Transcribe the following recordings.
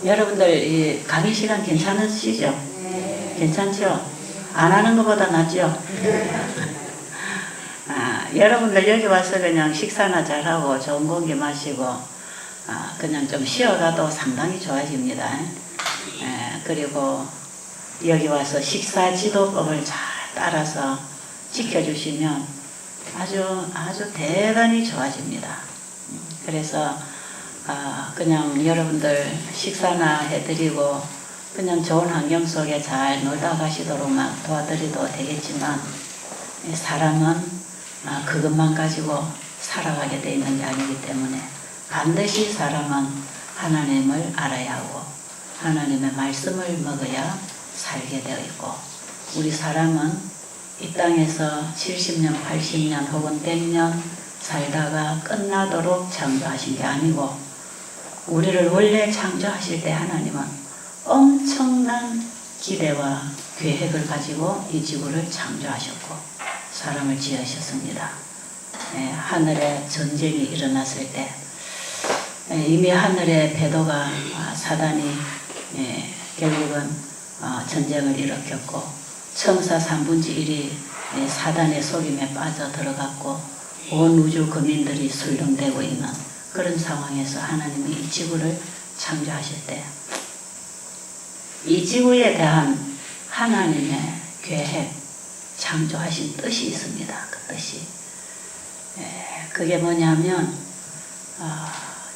여러분들 이 강의 시간 괜찮으시죠? 네. 괜찮죠? 안 하는 것보다 낫죠? 여러분들 여기 와서 그냥 식사나 잘하고 좋은 공기 마시고 그냥 좀 쉬어가도 상당히 좋아집니다. 그리고 여기 와서 식사 지도법을 잘 따라서 지켜주시면 아주 대단히 좋아집니다. 그래서 그냥 여러분들 식사나 해드리고 그냥 좋은 환경 속에 잘 놀다 가시도록만 도와드려도 되겠지만 사람은 그것만 가지고 살아가게 돼 있는 게 아니기 때문에 반드시 사람은 하나님을 알아야 하고 하나님의 말씀을 먹어야 살게 되어 있고 우리 사람은 이 땅에서 70년, 80년 혹은 100년 살다가 끝나도록 창조하신 게 아니고 우리를 원래 창조하실 때 하나님은 엄청난 기대와 계획을 가지고 이 지구를 창조하셨고 사람을 지으셨습니다. 하늘에 전쟁이 일어났을 때 이미 하늘의 배도가 사단이 결국은 전쟁을 일으켰고 천사 3분의 1이 사단의 속임에 빠져 들어갔고 온 우주 거민들이 술렁대고 있는 그런 상황에서 하나님이 이 지구를 창조하실 때 이 지구에 대한 하나님의 계획, 창조하신 뜻이 있습니다. 그 뜻이. 그게 뭐냐면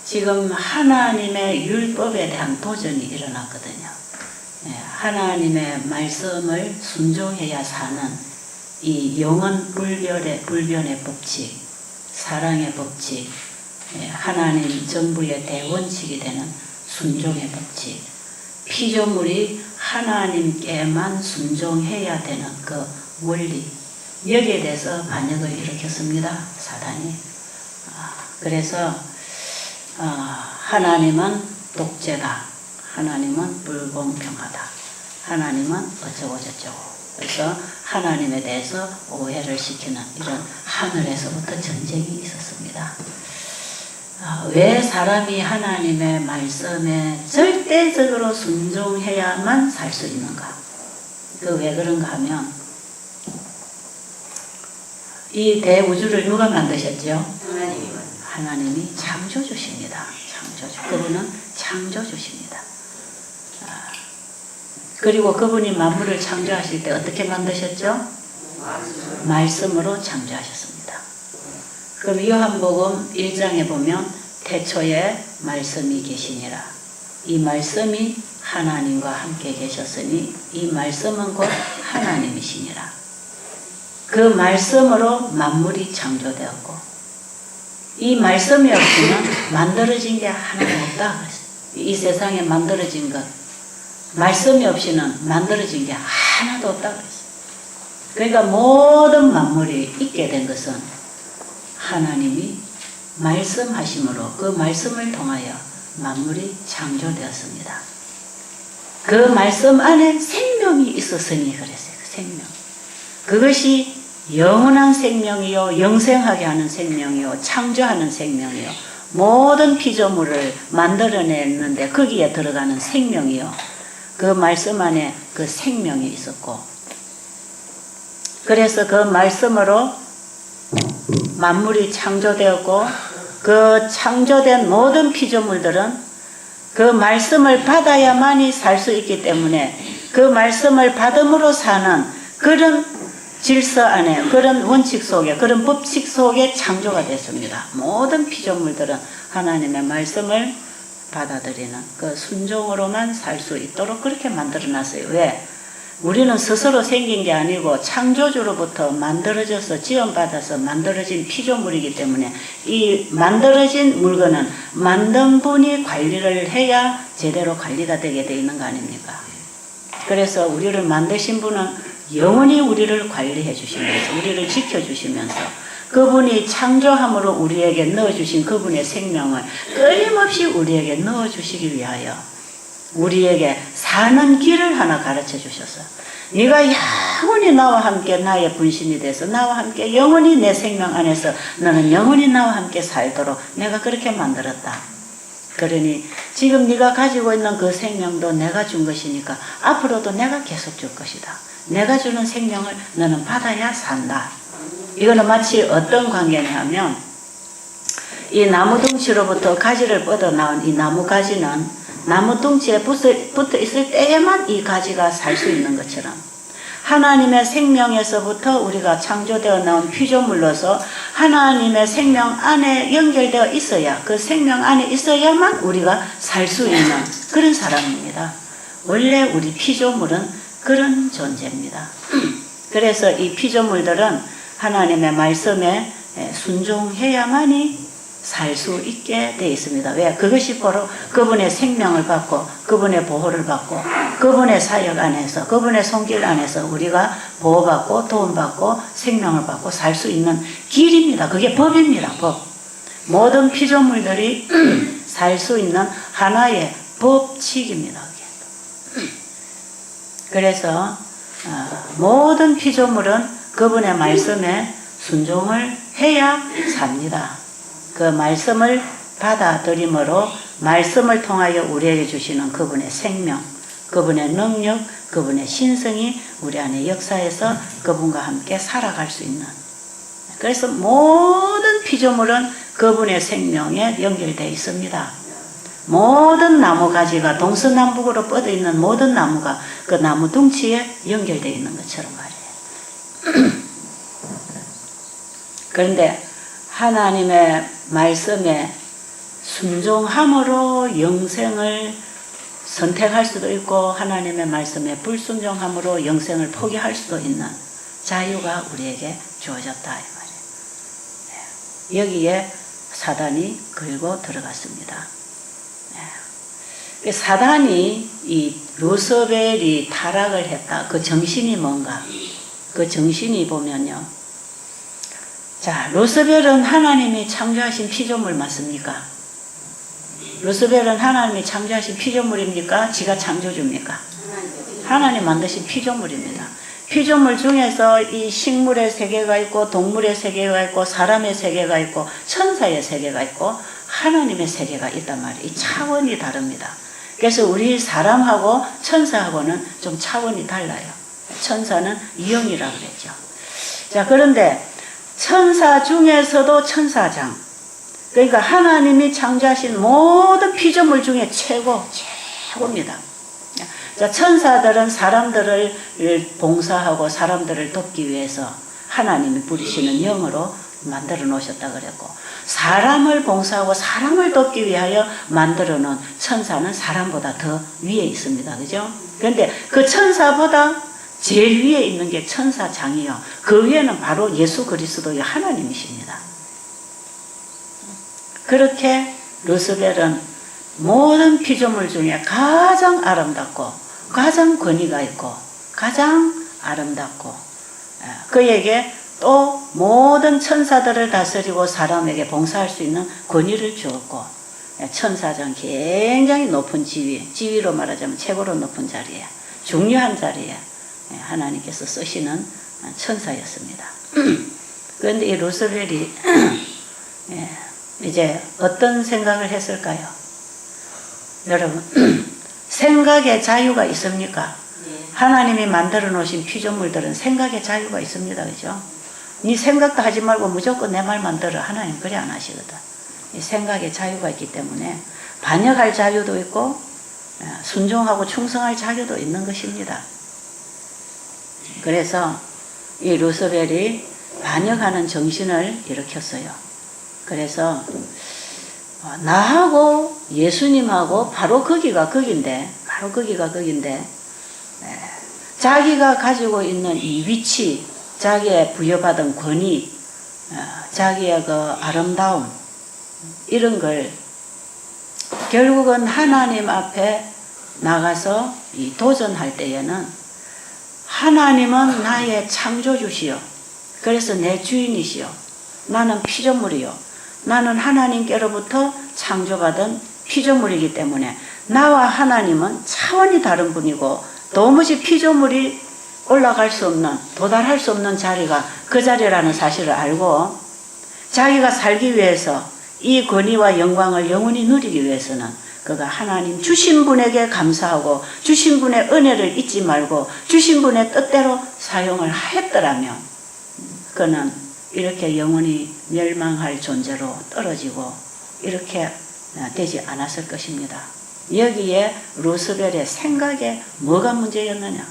지금 하나님의 율법에 대한 도전이 일어났거든요. 하나님의 말씀을 순종해야 사는 이 영원 불변의 법칙, 사랑의 법칙, 하나님 정부의 대원칙이 되는 순종의 법칙, 피조물이 하나님께만 순종해야 되는 그 원리, 여기에 대해서 반역을 일으켰습니다. 사단이. 그래서 하나님은 독재다. 하나님은 불공평하다. 하나님은 어쩌고 저쩌고. 그래서 하나님에 대해서 오해를 시키는 이런 하늘에서부터 전쟁이 있었습가 왜 사람이 하나님의 말씀에 절대적으로 순종해야만 살 수 있는가? 그 왜 그런가 하면 이 대우주를 누가 만드셨죠? 하나님이 창조주십니다. 창조주. 그분은 창조주십니다. 그리고 그분이 만물을 창조하실 때 어떻게 만드셨죠? 말씀으로 창조하셨습니다. 그럼 요한복음 1장에 보면 태초에 말씀이 계시니라. 이 말씀이 하나님과 함께 계셨으니 이 말씀은 곧 하나님이시니라. 그 말씀으로 만물이 창조되었고 이 말씀이 없으면 만들어진 게 하나도 없다. 이 세상에 만들어진 것 말씀이 없이는 만들어진 게 하나도 없다. 그러니까 모든 만물이 있게 된 것은 하나님이 말씀하심으로 그 말씀을 통하여 만물이 창조되었습니다. 그 말씀 안에 생명이 있었으니 그랬어요. 생명. 그것이 영원한 생명이요, 영생하게 하는 생명이요, 창조하는 생명이요, 모든 피조물을 만들어냈는데 거기에 들어가는 생명이요. 그 말씀 안에 그 생명이 있었고 그래서 그 말씀으로 만물이 창조되었고 그 창조된 모든 피조물들은 그 말씀을 받아야만이 살 수 있기 때문에 그 말씀을 받음으로 사는 그런 질서 안에 그런 원칙 속에 그런 법칙 속에 창조가 됐습니다. 모든 피조물들은 하나님의 말씀을 받아들이는 그 순종으로만 살 수 있도록 그렇게 만들어놨어요. 왜? 우리는 스스로 생긴 게 아니고 창조주로부터 만들어져서 지원받아서 만들어진 피조물이기 때문에 이 만들어진 물건은 만든 분이 관리를 해야 제대로 관리가 되게 돼 있는 거 아닙니까? 그래서 우리를 만드신 분은 영원히 우리를 관리해 주시면서 우리를 지켜주시면서 그분이 창조함으로 우리에게 넣어주신 그분의 생명을 끊임없이 우리에게 넣어주시기 위하여 우리에게 사는 길을 하나 가르쳐 주셨어요. 네가 영원히 나와 함께 나의 분신이 돼서 나와 함께 영원히 내 생명 안에서 너는 영원히 나와 함께 살도록 내가 그렇게 만들었다. 그러니 지금 네가 가지고 있는 그 생명도 내가 준 것이니까 앞으로도 내가 계속 줄 것이다. 내가 주는 생명을 너는 받아야 산다. 이거는 마치 어떤 관계냐 하면 이 나무 둥치로부터 가지를 뻗어나온 이 나무 가지는 나무 둥치에 붙어 있을 때에만 이 가지가 살 수 있는 것처럼 하나님의 생명에서부터 우리가 창조되어 나온 피조물로서 하나님의 생명 안에 연결되어 있어야 그 생명 안에 있어야만 우리가 살 수 있는 그런 사람입니다. 원래 우리 피조물은 그런 존재입니다. 그래서 이 피조물들은 하나님의 말씀에 순종해야만이 살 수 있게 되어 있습니다. 왜? 그것이 바로 그분의 생명을 받고 그분의 보호를 받고 그분의 사역 안에서 그분의 손길 안에서 우리가 보호받고 도움받고 생명을 받고 살 수 있는 길입니다. 그게 법입니다. 법. 모든 피조물들이 살 수 있는 하나의 법칙입니다. 그게. 그래서 모든 피조물은 그분의 말씀에 순종을 해야 삽니다. 그 말씀을 받아들임으로 말씀을 통하여 우리에게 주시는 그분의 생명, 그분의 능력, 그분의 신성이 우리 안에 역사해서 그분과 함께 살아갈 수 있는. 그래서 모든 피조물은 그분의 생명에 연결되어 있습니다. 모든 나무가지가 동서남북으로 뻗어 있는 모든 나무가 그 나무 둥치에 연결되어 있는 것처럼 말이에요. 그런데 하나님의 말씀에 순종함으로 영생을 선택할 수도 있고 하나님의 말씀에 불순종함으로 영생을 포기할 수도 있는 자유가 우리에게 주어졌다 이 말이에요. 여기에 사단이 걸고 들어갔습니다. 사단이 이 루스벨이 타락을 했다. 그 정신이 뭔가? 그 정신이 보면요. 자, 루스벨은 하나님이 창조하신 피조물 맞습니까? 루스벨은 하나님이 창조하신 피조물입니까? 지가 창조주입니까? 하나님 만드신 피조물입니다. 피조물 중에서 이 식물의 세계가 있고 동물의 세계가 있고 사람의 세계가 있고 천사의 세계가 있고 하나님의 세계가 있단 말이에요. 이 차원이 다릅니다. 그래서 우리 사람하고 천사하고는 좀 차원이 달라요. 천사는 영이라고 그랬죠. 자, 그런데 천사 중에서도 천사장, 그러니까 하나님이 창조하신 모든 피조물 중에 최고입니다. 자, 천사들은 사람들을 봉사하고 사람들을 돕기 위해서 하나님이 부리시는 영으로 만들어 놓으셨다 그랬고, 사람을 봉사하고 사람을 돕기 위하여 만들어 놓은 천사는 사람보다 더 위에 있습니다. 그죠? 그런데 그 천사보다 제일 위에 있는 게 천사장이요. 그 위에는 바로 예수 그리스도의 하나님이십니다. 그렇게 루스벨은 모든 피조물 중에 가장 아름답고 가장 권위가 있고 가장 아름답고 그에게 또 모든 천사들을 다스리고 사람에게 봉사할 수 있는 권위를 주었고, 천사장 굉장히 높은 지위로 말하자면 최고로 높은 자리에, 중요한 자리에 하나님께서 쓰시는 천사였습니다. 그런데 이 루스벨이 이제 어떤 생각을 했을까요? 여러분, 생각의 자유가 있습니까? 하나님이 만들어 놓으신 피조물들은 생각의 자유가 있습니다. 그죠? 네 생각도 하지 말고 무조건 내 말만 들어. 하나님 그래 안 하시거든. 이 생각의 자유가 있기 때문에 반역할 자유도 있고 순종하고 충성할 자유도 있는 것입니다. 그래서 이 루스벨이 반역하는 정신을 일으켰어요. 그래서 나하고 예수님하고 바로 거기가 거긴데 자기가 가지고 있는 이 위치, 자기의 부여받은 권위, 자기의 그 아름다움, 이런 걸 결국은 하나님 앞에 나가서 이 도전할 때에는 하나님은 나의 창조주시요. 그래서 내 주인이시요. 나는 피조물이요. 나는 하나님께로부터 창조받은 피조물이기 때문에 나와 하나님은 차원이 다른 분이고 도무지 피조물이 올라갈 수 없는, 도달할 수 없는 자리가 그 자리라는 사실을 알고 자기가 살기 위해서 이 권위와 영광을 영원히 누리기 위해서는 그가 하나님 주신 분에게 감사하고 주신 분의 은혜를 잊지 말고 주신 분의 뜻대로 사용을 하였더라면 그는 이렇게 영원히 멸망할 존재로 떨어지고 이렇게 되지 않았을 것입니다. 여기에 루스벨의 생각에 뭐가 문제였느냐?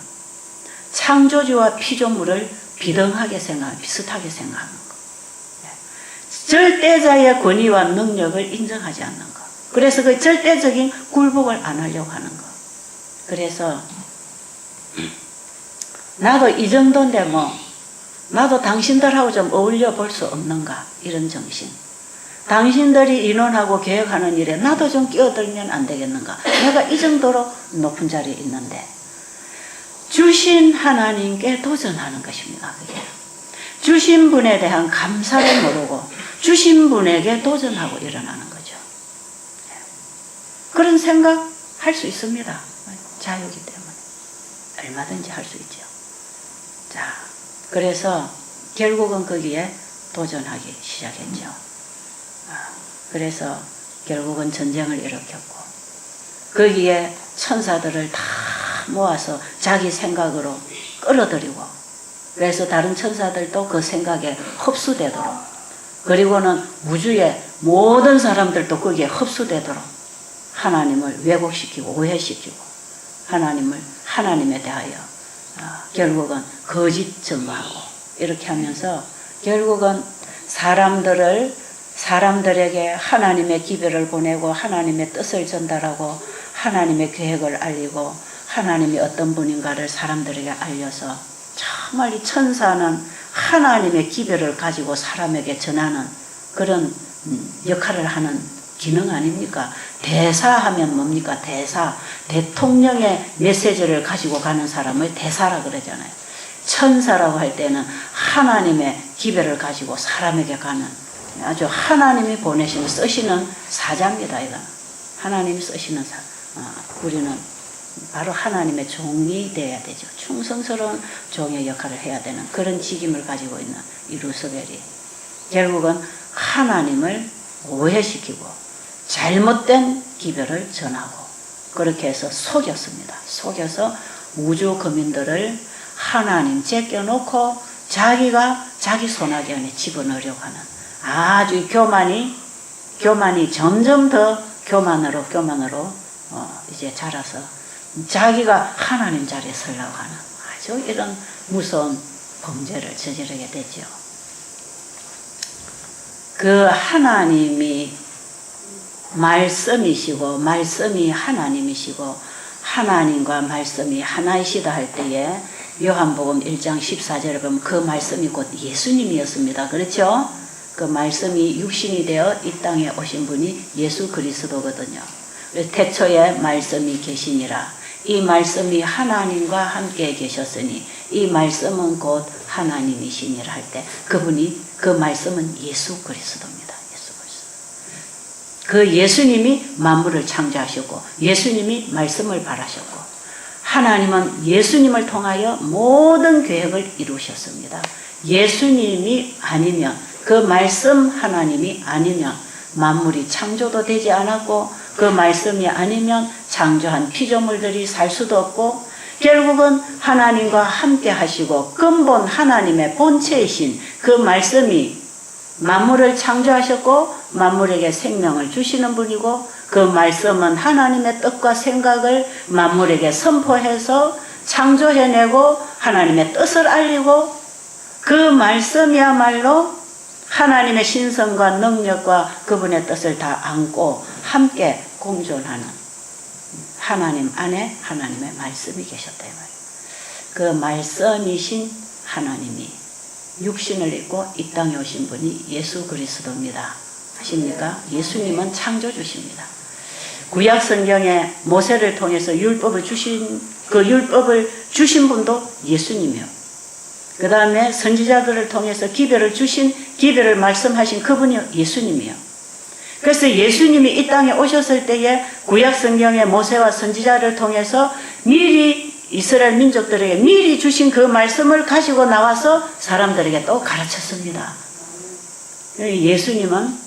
창조주와 피조물을 비슷하게 생각하는 것. 절대자의 권위와 능력을 인정하지 않는 것. 그래서 그 절대적인 굴복을 안 하려고 하는 것. 그래서 나도 이 정도인데 나도 당신들하고 좀 어울려 볼 수 없는가, 이런 정신. 당신들이 인원하고 계획하는 일에 나도 좀 끼어들면 안 되겠는가. 내가 이 정도로 높은 자리에 있는데 주신 하나님께 도전하는 것입니다. 그게 주신 분에 대한 감사를 모르고 주신 분에게 도전하고 일어나는 거죠. 그런 생각 할 수 있습니다. 자유이기 때문에 얼마든지 할 수 있죠. 자, 그래서 결국은 거기에 도전하기 시작했죠. 그래서 결국은 전쟁을 일으켰고 거기에 천사들을 다 모아서 자기 생각으로 끌어들이고 그래서 다른 천사들도 그 생각에 흡수되도록 그리고는 우주의 모든 사람들도 거기에 흡수되도록 하나님을 왜곡시키고 오해시키고 하나님에 대하여 결국은 거짓 증거하고 이렇게 하면서 결국은 사람들에게 하나님의 기별을 보내고 하나님의 뜻을 전달하고 하나님의 계획을 알리고 하나님이 어떤 분인가를 사람들에게 알려서 정말 이 천사는 하나님의 기별을 가지고 사람에게 전하는 그런 역할을 하는 기능 아닙니까? 대사하면 뭡니까? 대통령의 메시지를 가지고 가는 사람을 대사라 그러잖아요. 천사라고 할 때는 하나님의 기별을 가지고 사람에게 가는 아주 하나님이 보내시는 쓰시는 사자입니다. 이건 하나님이 쓰시는 우리는 바로 하나님의 종이 되어야 되죠. 충성스러운 종의 역할을 해야 되는 그런 직임을 가지고 있는 이 루스벨이 결국은 하나님을 오해시키고 잘못된 기별을 전하고 그렇게 해서 속였습니다. 속여서 우주 거민들을 하나님 제껴놓고 자기가 자기 손아귀 안에 집어넣으려고 하는 아주 교만이 점점 더 교만으로 이제 자라서 자기가 하나님 자리에 서려고 하는 아주 이런 무서운 범죄를 저지르게 되죠. 그 하나님이 말씀이시고 말씀이 하나님이시고 하나님과 말씀이 하나이시다 할 때에 요한복음 1장 14절에 보면 그 말씀이 곧 예수님이었습니다. 그렇죠? 그 말씀이 육신이 되어 이 땅에 오신 분이 예수 그리스도거든요. 태초에 말씀이 계시니라. 이 말씀이 하나님과 함께 계셨으니 이 말씀은 곧 하나님이시니라 할 때 그 말씀은 예수 그리스도입니다. 예수 그리스도. 그 예수님이 만물을 창조하셨고 예수님이 말씀을 발하셨고 하나님은 예수님을 통하여 모든 계획을 이루셨습니다. 예수님이 아니면 그 말씀 하나님이 아니면 만물이 창조도 되지 않았고 그 말씀이 아니면 창조한 피조물들이 살 수도 없고 결국은 하나님과 함께 하시고 근본 하나님의 본체이신 그 말씀이 만물을 창조하셨고 만물에게 생명을 주시는 분이고 그 말씀은 하나님의 뜻과 생각을 만물에게 선포해서 창조해내고 하나님의 뜻을 알리고 그 말씀이야말로 하나님의 신성과 능력과 그분의 뜻을 다 안고 함께 공존하는 하나님 안에 하나님의 말씀이 계셨다. 그 말씀이신 하나님이 육신을 입고 이 땅에 오신 분이 예수 그리스도입니다. 아십니까? 예수님은 창조주십니다. 구약 성경에 모세를 통해서 율법을 주신 분도 예수님이요. 그 다음에 선지자들을 통해서 기별을 말씀하신 그분이 예수님이요. 그래서 예수님이 이 땅에 오셨을 때에 구약 성경의 모세와 선지자를 통해서 미리 이스라엘 민족들에게 미리 주신 그 말씀을 가지고 나와서 사람들에게 또 가르쳤습니다. 예수님은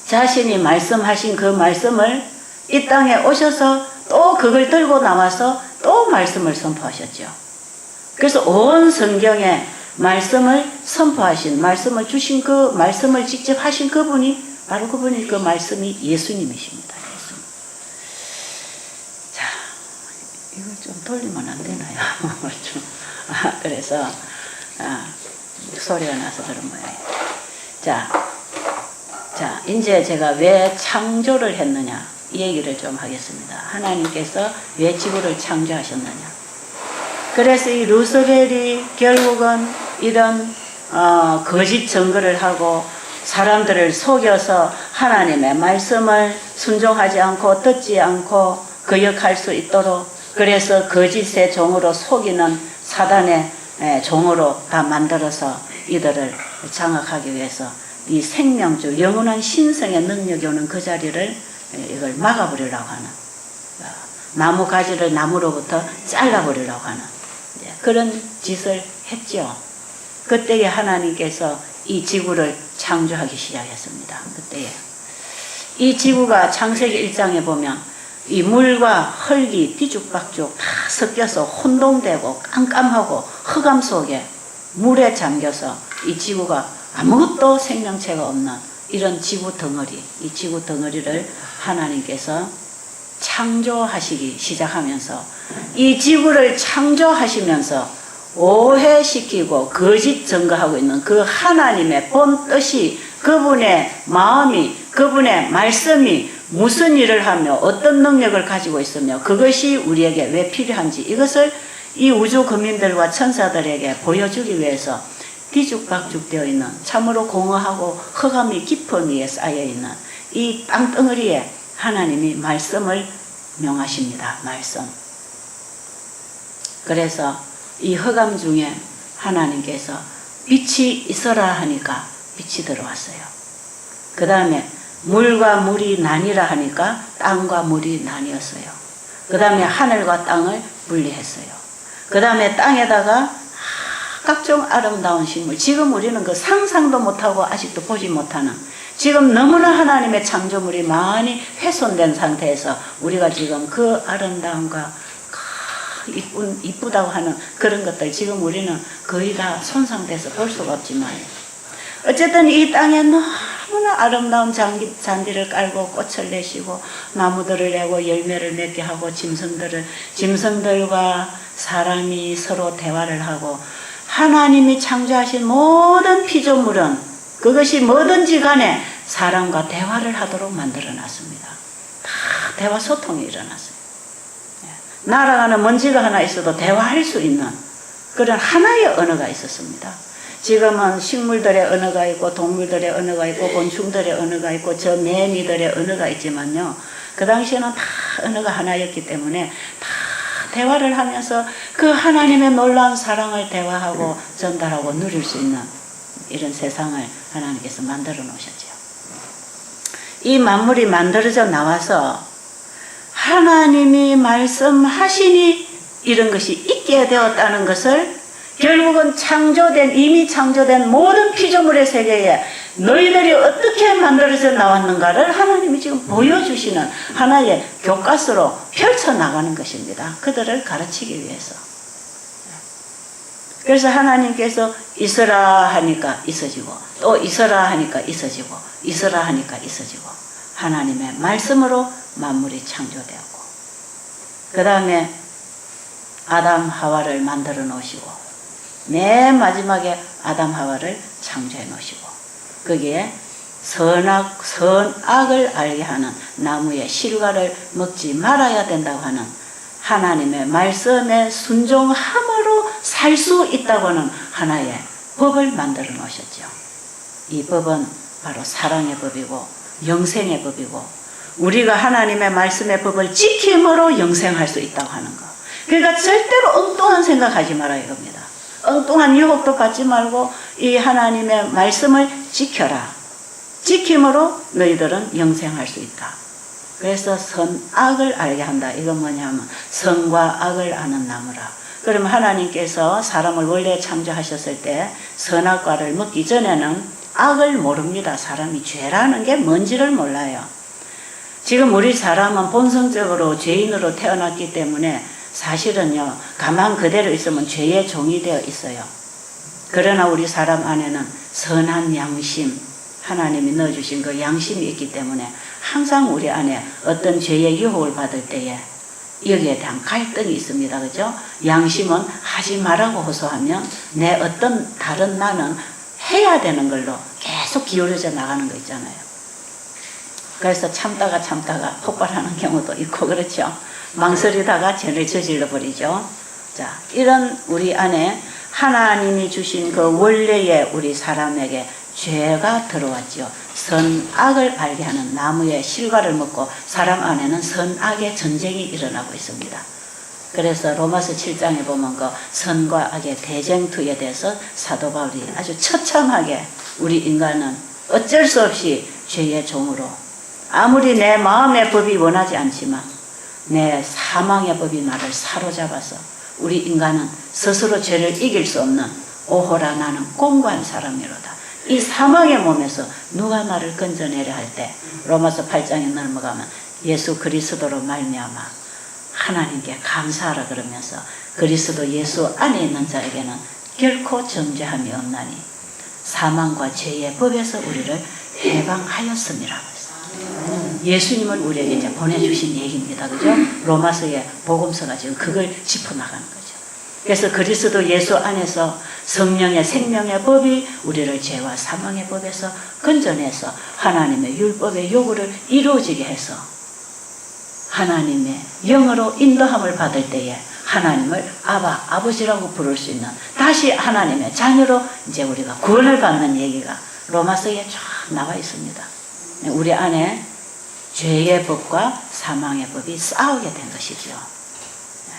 자신이 말씀하신 그 말씀을 이 땅에 오셔서 또 그걸 들고 나와서 또 말씀을 선포하셨죠. 그래서 온 성경에 말씀을 선포하신, 말씀을 주신 그 말씀을 직접 하신 그분이 바로 그분이 그 말씀이 예수님이십니다. 예수님. 자, 이걸 좀 돌리면 안 되나요? 그래서 소리가 나서 그런 모양이에요. 자, 이제 제가 왜 창조를 했느냐 이 얘기를 좀 하겠습니다. 하나님께서 왜 지구를 창조하셨느냐. 그래서 이 루스벨이 결국은 이런 거짓 증거를 하고 사람들을 속여서 하나님의 말씀을 순종하지 않고 듣지 않고 거역할 수 있도록, 그래서 거짓의 종으로 속이는 사단의 종으로 다 만들어서 이들을 장악하기 위해서 이 생명주 영원한 신성의 능력이 오는 그 자리를 이걸 막아버리려고 하는, 나무 가지를 나무로부터 잘라버리려고 하는 그런 짓을 했죠. 그때에 하나님께서 이 지구를 창조하기 시작했습니다. 그때에 이 지구가 창세기 1장에 보면 이 물과 흙이 뒤죽박죽 다 섞여서 혼동되고 깜깜하고 흑암 속에 물에 잠겨서 이 지구가 아무것도 생명체가 없는 이런 지구 덩어리, 이 지구 덩어리를 하나님께서 창조하시기 시작하면서 이 지구를 창조하시면서 오해시키고 거짓 증거하고 있는 그 하나님의 본 뜻이, 그분의 마음이, 그분의 말씀이 무슨 일을 하며 어떤 능력을 가지고 있으며 그것이 우리에게 왜 필요한지, 이것을 이 우주 거민들과 천사들에게 보여주기 위해서 뒤죽박죽 되어 있는, 참으로 공허하고 흑암이 깊은 위에 쌓여 있는 이 땅덩어리에 하나님이 말씀을 명하십니다. 말씀. 그래서 이 흑암 중에 하나님께서 빛이 있어라 하니까 빛이 들어왔어요. 그 다음에 물과 물이 나뉘라 하니까 땅과 물이 나뉘었어요. 그 다음에 하늘과 땅을 분리했어요. 그 다음에 땅에다가 각종 아름다운 식물, 지금 우리는 그 상상도 못하고 아직도 보지 못하는, 지금 너무나 하나님의 창조물이 많이 훼손된 상태에서 우리가 지금 그 아름다움과 이쁘다고 하는 그런 것들 지금 우리는 거의 다 손상돼서 볼 수가 없지만, 어쨌든 이 땅에 너무나 아름다운 잔디를 깔고 꽃을 내시고 나무들을 내고 열매를 맺게 하고 짐승들과 사람이 서로 대화를 하고, 하나님이 창조하신 모든 피조물은 그것이 뭐든지 간에 사람과 대화를 하도록 만들어 놨습니다. 다 대화 소통이 일어났어요. 날아가는 먼지가 하나 있어도 대화할 수 있는 그런 하나의 언어가 있었습니다. 지금은 식물들의 언어가 있고 동물들의 언어가 있고 곤충들의 언어가 있고 저 매미들의 언어가 있지만요, 그 당시에는 다 언어가 하나였기 때문에 다 대화를 하면서 그 하나님의 놀라운 사랑을 대화하고 전달하고 누릴 수 있는 이런 세상을 하나님께서 만들어 놓으셨죠. 이 만물이 만들어져 나와서 하나님이 말씀하시니 이런 것이 있게 되었다는 것을, 결국은 이미 창조된 모든 피조물의 세계에 너희들이 어떻게 만들어져 나왔는가를 하나님이 지금 보여주시는 하나의 교과서로 펼쳐나가는 것입니다. 그들을 가르치기 위해서. 그래서 하나님께서 있으라 하니까 있어지고, 또 있으라 하니까 있어지고, 있으라 하니까 있어지고, 하나님의 말씀으로 만물이 창조되었고, 그 다음에 아담 하와를 만들어 놓으시고, 맨 마지막에 아담 하와를 창조해 놓으시고, 거기에 선악을 알게 하는 나무의 실과를 먹지 말아야 된다고 하는 하나님의 말씀에 순종함으로 살 수 있다고 하는 하나의 법을 만들어 놓으셨죠. 이 법은 바로 사랑의 법이고 영생의 법이고, 우리가 하나님의 말씀의 법을 지킴으로 영생할 수 있다고 하는 거. 그러니까 절대로 엉뚱한 생각하지 말아야 합니다. 엉뚱한 유혹도 받지 말고 이 하나님의 말씀을 지켜라. 지킴으로 너희들은 영생할 수 있다. 그래서 선악을 알게 한다. 이건 뭐냐면 선과 악을 아는 나무라. 그러면 하나님께서 사람을 원래 창조하셨을 때 선악과를 먹기 전에는 악을 모릅니다. 사람이 죄라는 게 뭔지를 몰라요. 지금 우리 사람은 본성적으로 죄인으로 태어났기 때문에 사실은요, 가만 그대로 있으면 죄의 종이 되어 있어요. 그러나 우리 사람 안에는 선한 양심, 하나님이 넣어주신 그 양심이 있기 때문에 항상 우리 안에 어떤 죄의 유혹을 받을 때에 여기에 대한 갈등이 있습니다. 그죠? 양심은 하지 말라고 호소하면 내 어떤 다른 나는 해야 되는 걸로 계속 기울어져 나가는 거 있잖아요. 그래서 참다가 폭발하는 경우도 있고 그렇죠. 망설이다가 죄를 저질러 버리죠. 자, 이런 우리 안에 하나님이 주신 그 원래의 우리 사람에게 죄가 들어왔죠. 선악을 알게 하는 나무의 실과를 먹고 사람 안에는 선악의 전쟁이 일어나고 있습니다. 그래서 로마서 7장에 보면 그 선과 악의 대쟁투에 대해서 사도 바울이 아주 처참하게 우리 인간은 어쩔 수 없이 죄의 종으로 아무리 내 마음의 법이 원하지 않지만 내 사망의 법이 나를 사로잡아서 우리 인간은 스스로 죄를 이길 수 없는 오호라 나는 공고한 사람이로다. 이 사망의 몸에서 누가 나를 건져내려 할 때 로마서 8장에 넘어가면 예수 그리스도로 말미암아 하나님께 감사하라 그러면서 그리스도 예수 안에 있는 자에게는 결코 정죄함이 없나니 사망과 죄의 법에서 우리를 해방하였음이라고 했어요. 예수님을 우리에게 이제 보내주신 얘기입니다. 그죠? 로마서의 복음서가 지금 그걸 짚어나가는 거죠. 그래서 그리스도 예수 안에서 성령의 생명의 법이 우리를 죄와 사망의 법에서 건져내서 하나님의 율법의 요구를 이루어지게 해서 하나님의 영으로 인도함을 받을 때에 하나님을 아버지라고 부를 수 있는 다시 하나님의 자녀로 이제 우리가 구원을 받는 얘기가 로마서에 쫙 나와 있습니다. 우리 안에 죄의 법과 사망의 법이 싸우게 된 것이죠.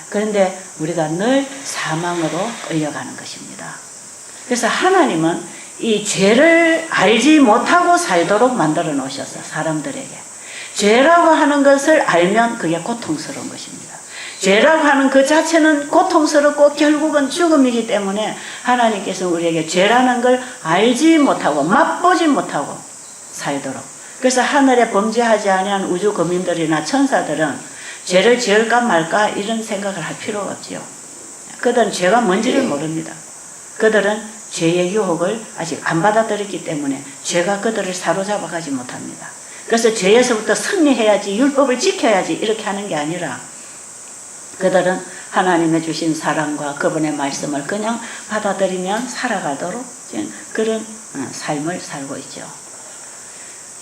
그런데 우리가 늘 사망으로 끌려가는 것입니다. 그래서 하나님은 이 죄를 알지 못하고 살도록 만들어 놓으셨어, 사람들에게. 죄라고 하는 것을 알면 그게 고통스러운 것입니다. 죄라고 하는 그 자체는 고통스럽고 결국은 죽음이기 때문에 하나님께서 우리에게 죄라는 걸 알지 못하고 맛보지 못하고 살도록. 그래서 하늘에 범죄하지 아니한 우주 거민들이나 천사들은 죄를 지을까 말까 이런 생각을 할 필요가 없지요. 그들은 죄가 뭔지를 모릅니다. 그들은 죄의 유혹을 아직 안 받아들였기 때문에 죄가 그들을 사로잡아 가지 못합니다. 그래서 죄에서부터 승리해야지, 율법을 지켜야지 이렇게 하는 게 아니라 그들은 하나님의 주신 사랑과 그분의 말씀을 그냥 받아들이면 살아가도록 그런 삶을 살고 있죠.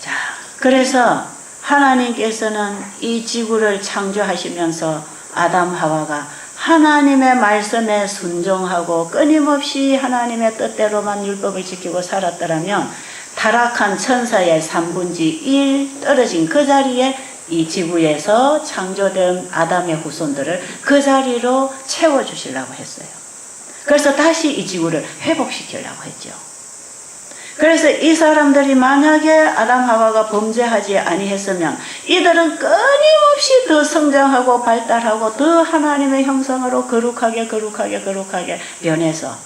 자, 그래서 하나님께서는 이 지구를 창조하시면서 아담 하와가 하나님의 말씀에 순종하고 끊임없이 하나님의 뜻대로만 율법을 지키고 살았더라면 타락한 천사의 3분의 1 떨어진 그 자리에 이 지구에서 창조된 아담의 후손들을 그 자리로 채워주시려고 했어요. 그래서 다시 이 지구를 회복시키려고 했죠. 그래서 이 사람들이 만약에 아담 하와가 범죄하지 아니했으면 이들은 끊임없이 더 성장하고 발달하고 더 하나님의 형상으로 거룩하게 변해서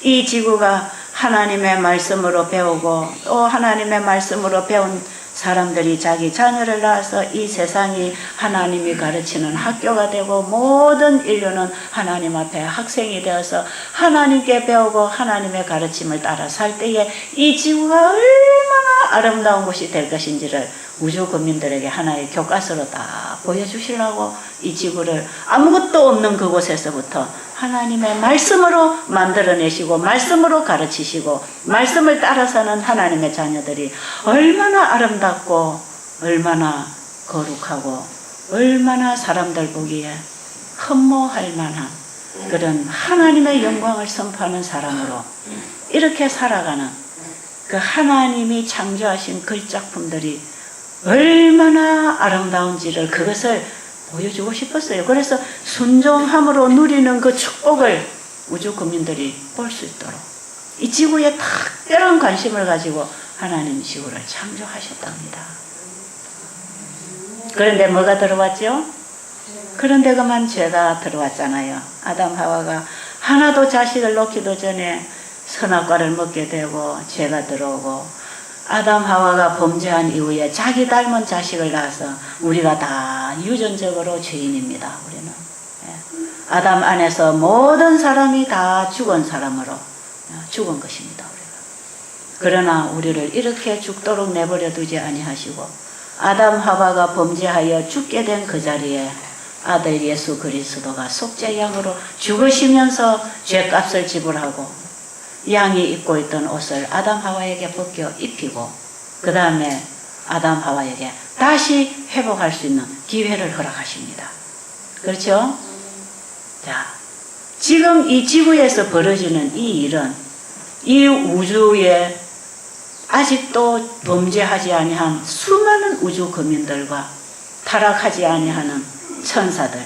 이 지구가 하나님의 말씀으로 배우고 또 하나님의 말씀으로 배운 사람들이 자기 자녀를 낳아서 이 세상이 하나님이 가르치는 학교가 되고 모든 인류는 하나님 앞에 학생이 되어서 하나님께 배우고 하나님의 가르침을 따라 살 때에 이 지구가 얼마나 아름다운 곳이 될 것인지를 우주 국민들에게 하나의 교과서로 다 보여주시려고 이 지구를 아무것도 없는 그곳에서부터 하나님의 말씀으로 만들어내시고 말씀으로 가르치시고 말씀을 따라 사는 하나님의 자녀들이 얼마나 아름답고 얼마나 거룩하고 얼마나 사람들 보기에 흠모할 만한 그런 하나님의 영광을 선포하는 사람으로 이렇게 살아가는 그 하나님이 창조하신 그 작품들이 얼마나 아름다운지를 그것을 보여주고 싶었어요. 그래서 순종함으로 누리는 그 축복을 우주 국민들이 볼 수 있도록 이 지구에 특별한 관심을 가지고 하나님 지구를 창조하셨답니다. 그런데 뭐가 들어왔죠? 그런데 그만 죄가 들어왔잖아요. 아담 하와가 하나도 자식을 놓기도 전에 선악과를 먹게 되고 죄가 들어오고 아담 하와가 범죄한 이후에 자기 닮은 자식을 낳아서 우리가 다 유전적으로 죄인입니다. 우리는 아담 안에서 모든 사람이 다 죽은 사람으로 죽은 것입니다. 우리가. 그러나 우리를 이렇게 죽도록 내버려 두지 아니하시고 아담 하와가 범죄하여 죽게 된 그 자리에 아들 예수 그리스도가 속죄양으로 죽으시면서 죄값을 지불하고 양이 입고 있던 옷을 아담 하와에게 벗겨 입히고 그 다음에 아담 하와에게 다시 회복할 수 있는 기회를 허락하십니다. 그렇죠? 자, 지금 이 지구에서 벌어지는 이 일은 이 우주에 아직도 범죄하지 아니한 수많은 우주 거민들과 타락하지 아니하는 천사들,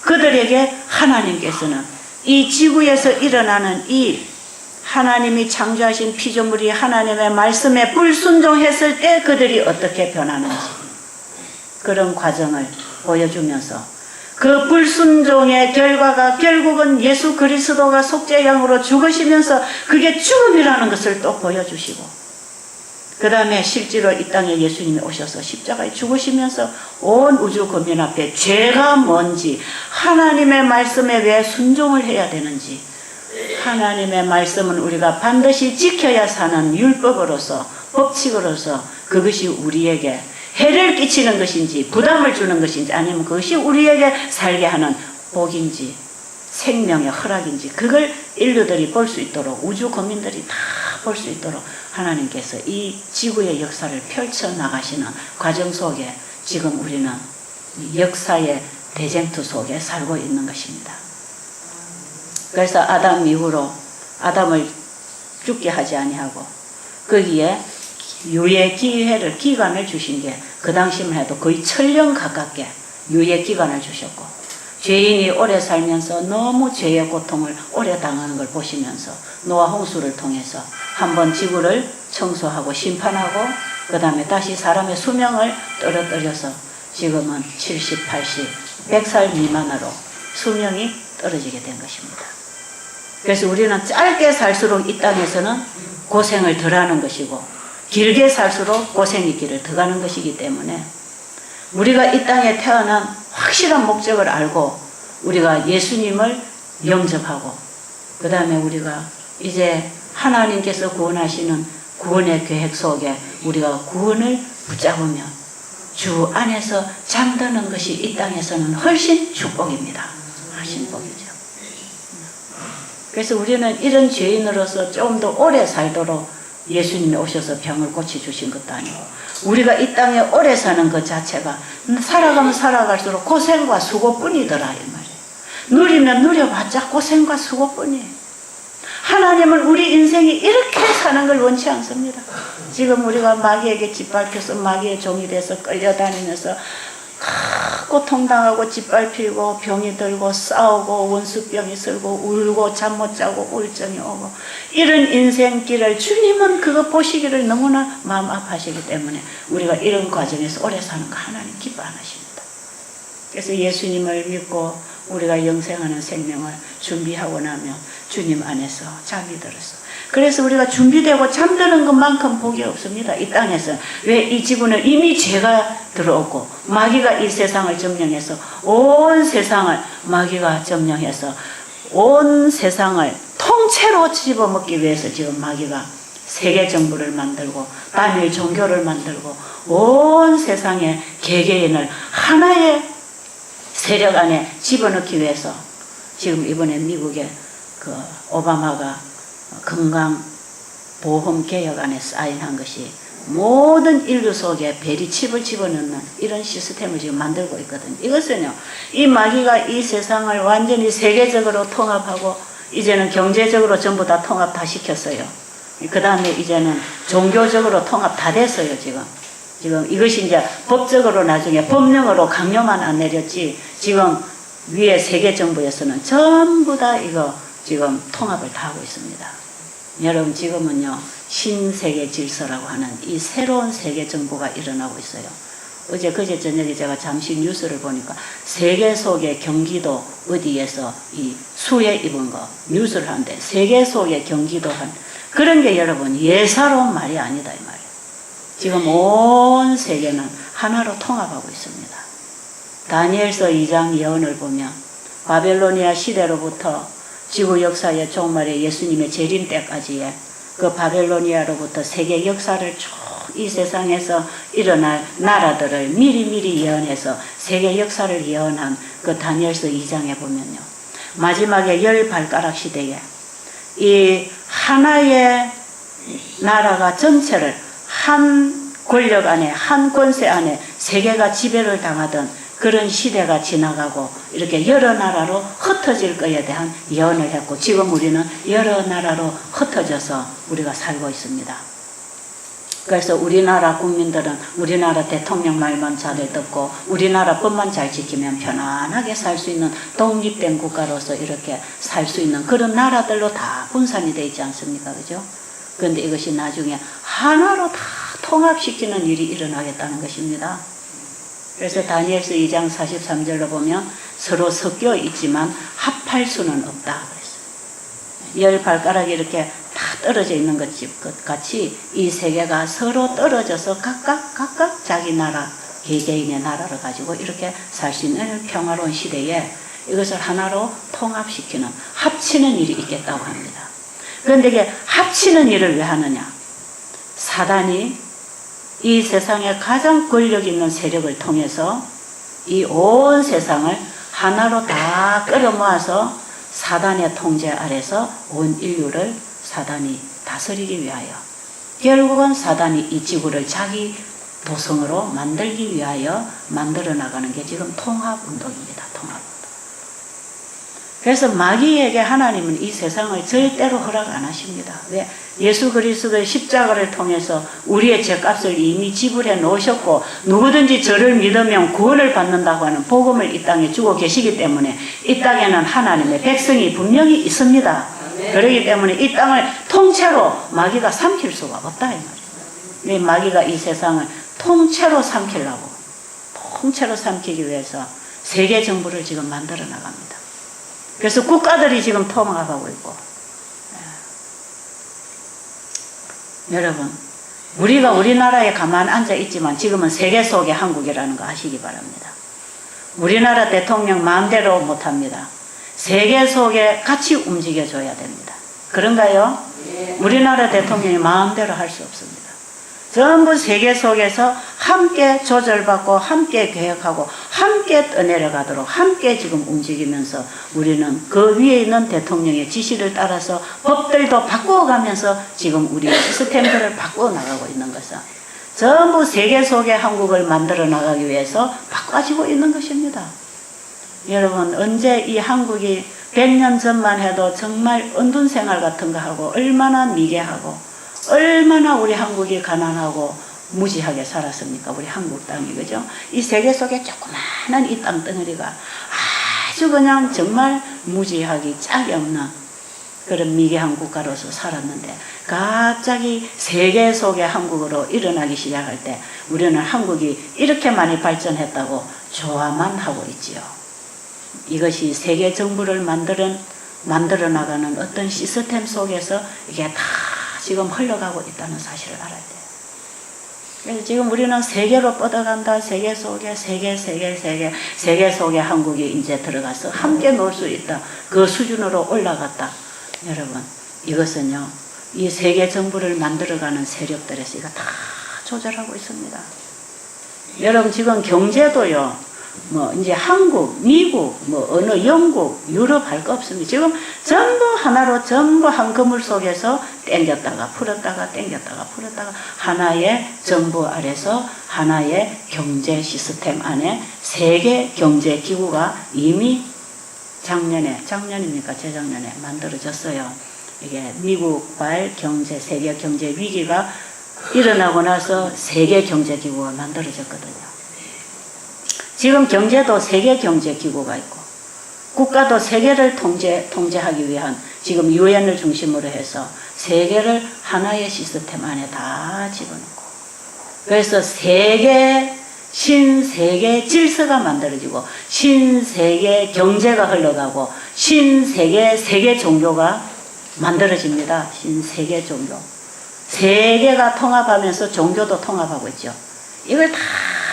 그들에게 하나님께서는 이 지구에서 일어나는 이 하나님이 창조하신 피조물이 하나님의 말씀에 불순종했을 때 그들이 어떻게 변하는지 그런 과정을 보여주면서 그 불순종의 결과가 결국은 예수 그리스도가 속죄양으로 죽으시면서 그게 죽음이라는 것을 또 보여주시고 그 다음에 실제로 이 땅에 예수님이 오셔서 십자가에 죽으시면서 온 우주 거민 앞에 죄가 뭔지 하나님의 말씀에 왜 순종을 해야 되는지 하나님의 말씀은 우리가 반드시 지켜야 사는 율법으로서 법칙으로서 그것이 우리에게 해를 끼치는 것인지 부담을 주는 것인지 아니면 그것이 우리에게 살게 하는 복인지 생명의 허락인지 그걸 인류들이 볼 수 있도록 우주 거민들이 다 볼 수 있도록 하나님께서 이 지구의 역사를 펼쳐나가시는 과정 속에 지금 우리는 역사의 대쟁투 속에 살고 있는 것입니다. 그래서 아담 이후로 아담을 죽게 하지 아니하고 거기에 유예 기간을 주신 게 그 당시만 해도 거의 1000년 가깝게 유예 기간을 주셨고 죄인이 오래 살면서 너무 죄의 고통을 오래 당하는 걸 보시면서 노아 홍수를 통해서 한번 지구를 청소하고 심판하고 그 다음에 다시 사람의 수명을 떨어뜨려서 지금은 70, 80, 100살 미만으로 수명이 떨어지게 된 것입니다. 그래서 우리는 짧게 살수록 이 땅에서는 고생을 덜 하는 것이고 길게 살수록 고생의 길을 더 가는 것이기 때문에 우리가 이 땅에 태어난 확실한 목적을 알고 우리가 예수님을 영접하고 그 다음에 우리가 이제 하나님께서 구원하시는 구원의 계획 속에 우리가 구원을 붙잡으면 주 안에서 잠드는 것이 이 땅에서는 훨씬 축복입니다. 훨씬 복이죠. 그래서 우리는 이런 죄인으로서 좀 더 오래 살도록 예수님이 오셔서 병을 고쳐주신 것도 아니고 우리가 이 땅에 오래 사는 것 자체가 살아가면 살아갈수록 고생과 수고뿐이더라 이 말이에요. 누리면 누려봤자 고생과 수고뿐이에요. 하나님은 우리 인생이 이렇게 사는 걸 원치 않습니다. 지금 우리가 마귀에게 짓밟혀서 마귀의 종이 돼서 끌려다니면서 고통당하고 짓밟히고 병이 들고 싸우고 원수병이 들고 울고 잠 못 자고 우울증이 오고 이런 인생길을 주님은 그거 보시기를 너무나 마음 아파하시기 때문에 우리가 이런 과정에서 오래 사는 거 하나님 기뻐 안 하십니다. 그래서 예수님을 믿고 우리가 영생하는 생명을 준비하고 나면 주님 안에서 잠이 들었어. 그래서 우리가 준비되고 잠드는 것만큼 복이 없습니다. 이 땅에서. 왜 이 지구는 이미 죄가 들어오고 마귀가 이 세상을 점령해서 온 세상을 마귀가 점령해서 온 세상을 통째로 집어먹기 위해서 지금 마귀가 세계 정부를 만들고 단일 종교를 만들고 온 세상의 개개인을 하나의 세력 안에 집어넣기 위해서 지금 이번에 미국의 그 오바마가 건강보험개혁안에 사인한 것이 모든 인류 속에 베리칩을 집어넣는 이런 시스템을 지금 만들고 있거든요. 이것은요, 이 마귀가 이 세상을 완전히 세계적으로 통합하고 이제는 경제적으로 전부 다 통합 다 시켰어요. 그 다음에 이제는 종교적으로 통합 다 됐어요. 지금 이것이 이제 법적으로 나중에 법령으로 강요만 안 내렸지 지금 위에 세계정부에서는 전부 다 이거 지금 통합을 다 하고 있습니다. 여러분 지금은요 신세계 질서라고 하는 이 새로운 세계 정부가 일어나고 있어요. 그제 저녁에 제가 잠시 뉴스를 보니까 세계 속의 경기도 어디에서 이 수해 입은 거 뉴스를 하는데 세계 속의 경기도 한 그런 게 여러분 예사로운 말이 아니다 이 말이에요. 지금 온 세계는 하나로 통합하고 있습니다. 다니엘서 2장 예언을 보면 바벨로니아 시대로부터 지구 역사의 종말에 예수님의 재림 때까지의 그 바벨로니아로부터 세계 역사를 쭉 이 세상에서 일어날 나라들을 미리미리 예언해서 세계 역사를 예언한 그 다니엘서 2장에 보면요. 마지막에 10발가락 시대에 이 하나의 나라가 전체를 한 권력 안에, 한 권세 안에 세계가 지배를 당하던 그런 시대가 지나가고 이렇게 여러 나라로 흩어질 것에 대한 예언을 했고, 지금 우리는 여러 나라로 흩어져서 우리가 살고 있습니다. 그래서 우리나라 국민들은 우리나라 대통령 말만 잘 듣고 우리나라뿐만 잘 지키면 편안하게 살 수 있는 독립된 국가로서 이렇게 살 수 있는 그런 나라들로 다 분산이 되어 있지 않습니까? 그죠? 그런데 이것이 나중에 하나로 다 통합시키는 일이 일어나겠다는 것입니다. 그래서 다니엘서 2장 43절로 보면 서로 섞여 있지만 합할 수는 없다 그랬어요. 10발가락이 이렇게 다 떨어져 있는 것 같이 이 세계가 서로 떨어져서 각각 자기 나라, 개개인의 나라를 가지고 이렇게 살 수 있는 평화로운 시대에 이것을 하나로 통합시키는, 합치는 일이 있겠다고 합니다. 그런데 이게 합치는 일을 왜 하느냐? 사단이 이 세상에 가장 권력 있는 세력을 통해서 이 온 세상을 하나로 다 끌어모아서 사단의 통제 아래서 온 인류를 사단이 다스리기 위하여, 결국은 사단이 이 지구를 자기 도성으로 만들기 위하여 만들어 나가는 게 지금 통합운동입니다. 통합운동. 그래서 마귀에게 하나님은 이 세상을 절대로 허락 안 하십니다. 왜? 예수 그리스도의 십자가를 통해서 우리의 죄값을 이미 지불해 놓으셨고, 누구든지 저를 믿으면 구원을 받는다고 하는 복음을 이 땅에 주고 계시기 때문에 이 땅에는 하나님의 백성이 분명히 있습니다. 그렇기 때문에 이 땅을 통째로 마귀가 삼킬 수가 없다 이 말이에요. 마귀가 이 세상을 통째로 삼키려고, 통째로 삼키기 위해서 세계 정부를 지금 만들어 나갑니다. 그래서 국가들이 지금 통합하고 있고, 여러분, 우리가 우리나라에 가만 앉아 있지만 지금은 세계 속의 한국이라는 거 아시기 바랍니다. 우리나라 대통령 마음대로 못합니다. 세계 속에 같이 움직여줘야 됩니다. 그런가요? 우리나라 대통령이 마음대로 할 수 없습니다. 전부 세계 속에서 함께 조절받고 함께 계획하고 함께 떠내려가도록 함께 지금 움직이면서 우리는 그 위에 있는 대통령의 지시를 따라서 법들도 바꾸어가면서 지금 우리 시스템들을 바꾸어 나가고 있는 것은 전부 세계 속의 한국을 만들어 나가기 위해서 바꿔지고 있는 것입니다. 여러분, 언제 이 한국이 100년 전만 해도 정말 은둔 생활 같은 거 하고 얼마나 미개하고 얼마나 우리 한국이 가난하고 무지하게 살았습니까? 우리 한국 땅이, 그죠? 이 세계 속에 조그마한 이 땅덩어리가 아주 그냥 정말 무지하기 짝이 없는 그런 미개한 국가로서 살았는데, 갑자기 세계 속의 한국으로 일어나기 시작할 때 우리는 한국이 이렇게 많이 발전했다고 좋아만 하고 있지요. 이것이 세계 정부를 만들어 나가는 어떤 시스템 속에서 이게 다 지금 흘러가고 있다는 사실을 알아야 돼요. 그래서 지금 우리는 세계로 뻗어간다. 세계 속에 세계 속에 한국이 이제 들어가서 함께 놀 수 있다. 그 수준으로 올라갔다. 여러분, 이것은요, 이 세계 정부를 만들어가는 세력들에서 이거 다 조절하고 있습니다. 여러분, 지금 경제도요, 이제 한국, 미국, 어느 영국, 유럽 할 거 없습니다. 지금 전부 하나로 전부 한 그물 속에서 땡겼다가 풀었다가 땡겼다가 풀었다가 하나의 정부 아래서 하나의 경제 시스템 안에 세계 경제 기구가 이미 작년입니까? 재작년에 만들어졌어요. 이게 미국발 경제, 세계 경제 위기가 일어나고 나서 세계 경제 기구가 만들어졌거든요. 지금 경제도 세계 경제 기구가 있고 국가도 세계를 통제하기 위한 지금 유엔을 중심으로 해서 세계를 하나의 시스템 안에 다 집어넣고, 그래서 신세계 질서가 만들어지고 신세계 경제가 흘러가고 신세계 세계 종교가 만들어집니다. 신세계 종교. 세계가 통합하면서 종교도 통합하고 있죠. 이걸 다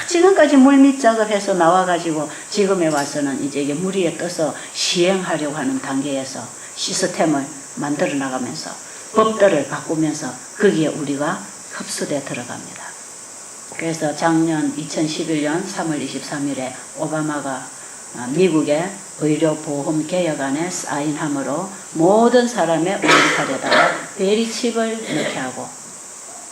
지금까지 물밑 작업해서 나와가지고 지금에 와서는 이제 이게 물 위에 떠서 시행하려고 하는 단계에서 시스템을 만들어 나가면서 법들을 바꾸면서 거기에 우리가 흡수돼 들어갑니다. 그래서 작년 2011년 3월 23일에 오바마가 미국의 의료보험 개혁안에 사인함으로 모든 사람의 오른팔에다가 베리칩을 넣게 하고,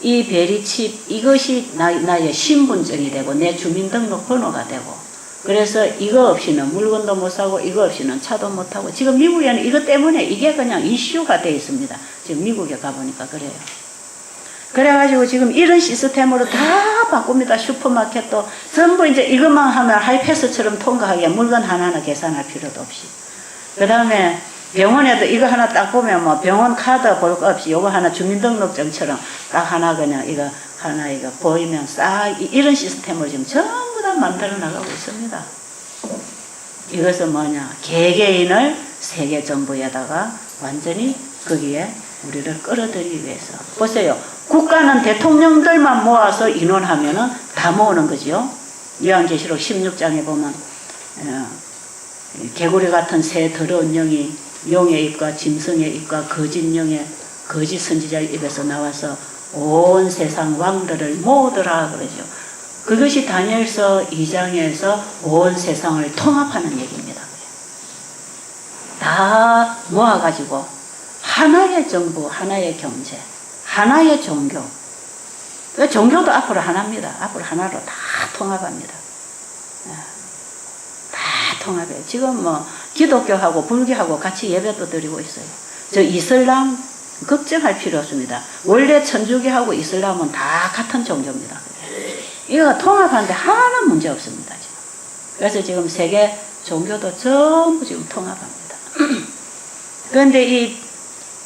이 베리칩 이것이 나의 신분증이 되고 내 주민등록번호가 되고, 그래서 이거 없이는 물건도 못 사고 이거 없이는 차도 못 타고, 지금 미국에는 이것 때문에 이게 그냥 이슈가 되어 있습니다. 지금 미국에 가보니까 그래요. 그래가지고 지금 이런 시스템으로 다 바꿉니다. 슈퍼마켓도 전부 이제 이것만 하면 하이패스처럼 통과하게 물건 하나하나 계산할 필요도 없이. 그 다음에 병원에도 이거 하나 딱 보면 뭐 병원 카드 볼 거 없이 요거 하나 주민등록증처럼 딱 하나 그냥 이거 하나 이거 보이면 싹 이런 시스템을 지금 전부 다 만들어 나가고 있습니다. 이것은 뭐냐, 개개인을 세계 정부에다가 완전히 거기에 우리를 끌어들이기 위해서. 보세요. 국가는 대통령들만 모아서 인원하면은 다 모으는 거지요. 요한계시록 16장에 보면 개구리 같은 새 더러운 영이 용의 입과 짐승의 입과 거짓 영의 거짓 선지자의 입에서 나와서 온 세상 왕들을 모으더라 그러죠. 그것이 다니엘서 2장에서 온 세상을 통합하는 얘기입니다. 다 모아가지고 하나의 정부, 하나의 경제, 하나의 종교. 종교도 앞으로 하나입니다. 앞으로 하나로 다 통합합니다. 다 통합해요. 지금 뭐 기독교하고 불교하고 같이 예배도 드리고 있어요. 저 이슬람 걱정할 필요 없습니다. 원래 천주교하고 이슬람은 다 같은 종교입니다. 이거 통합하는데 하나 문제 없습니다. 지금. 그래서 지금 세계 종교도 전부 지금 통합합니다. 그런데 이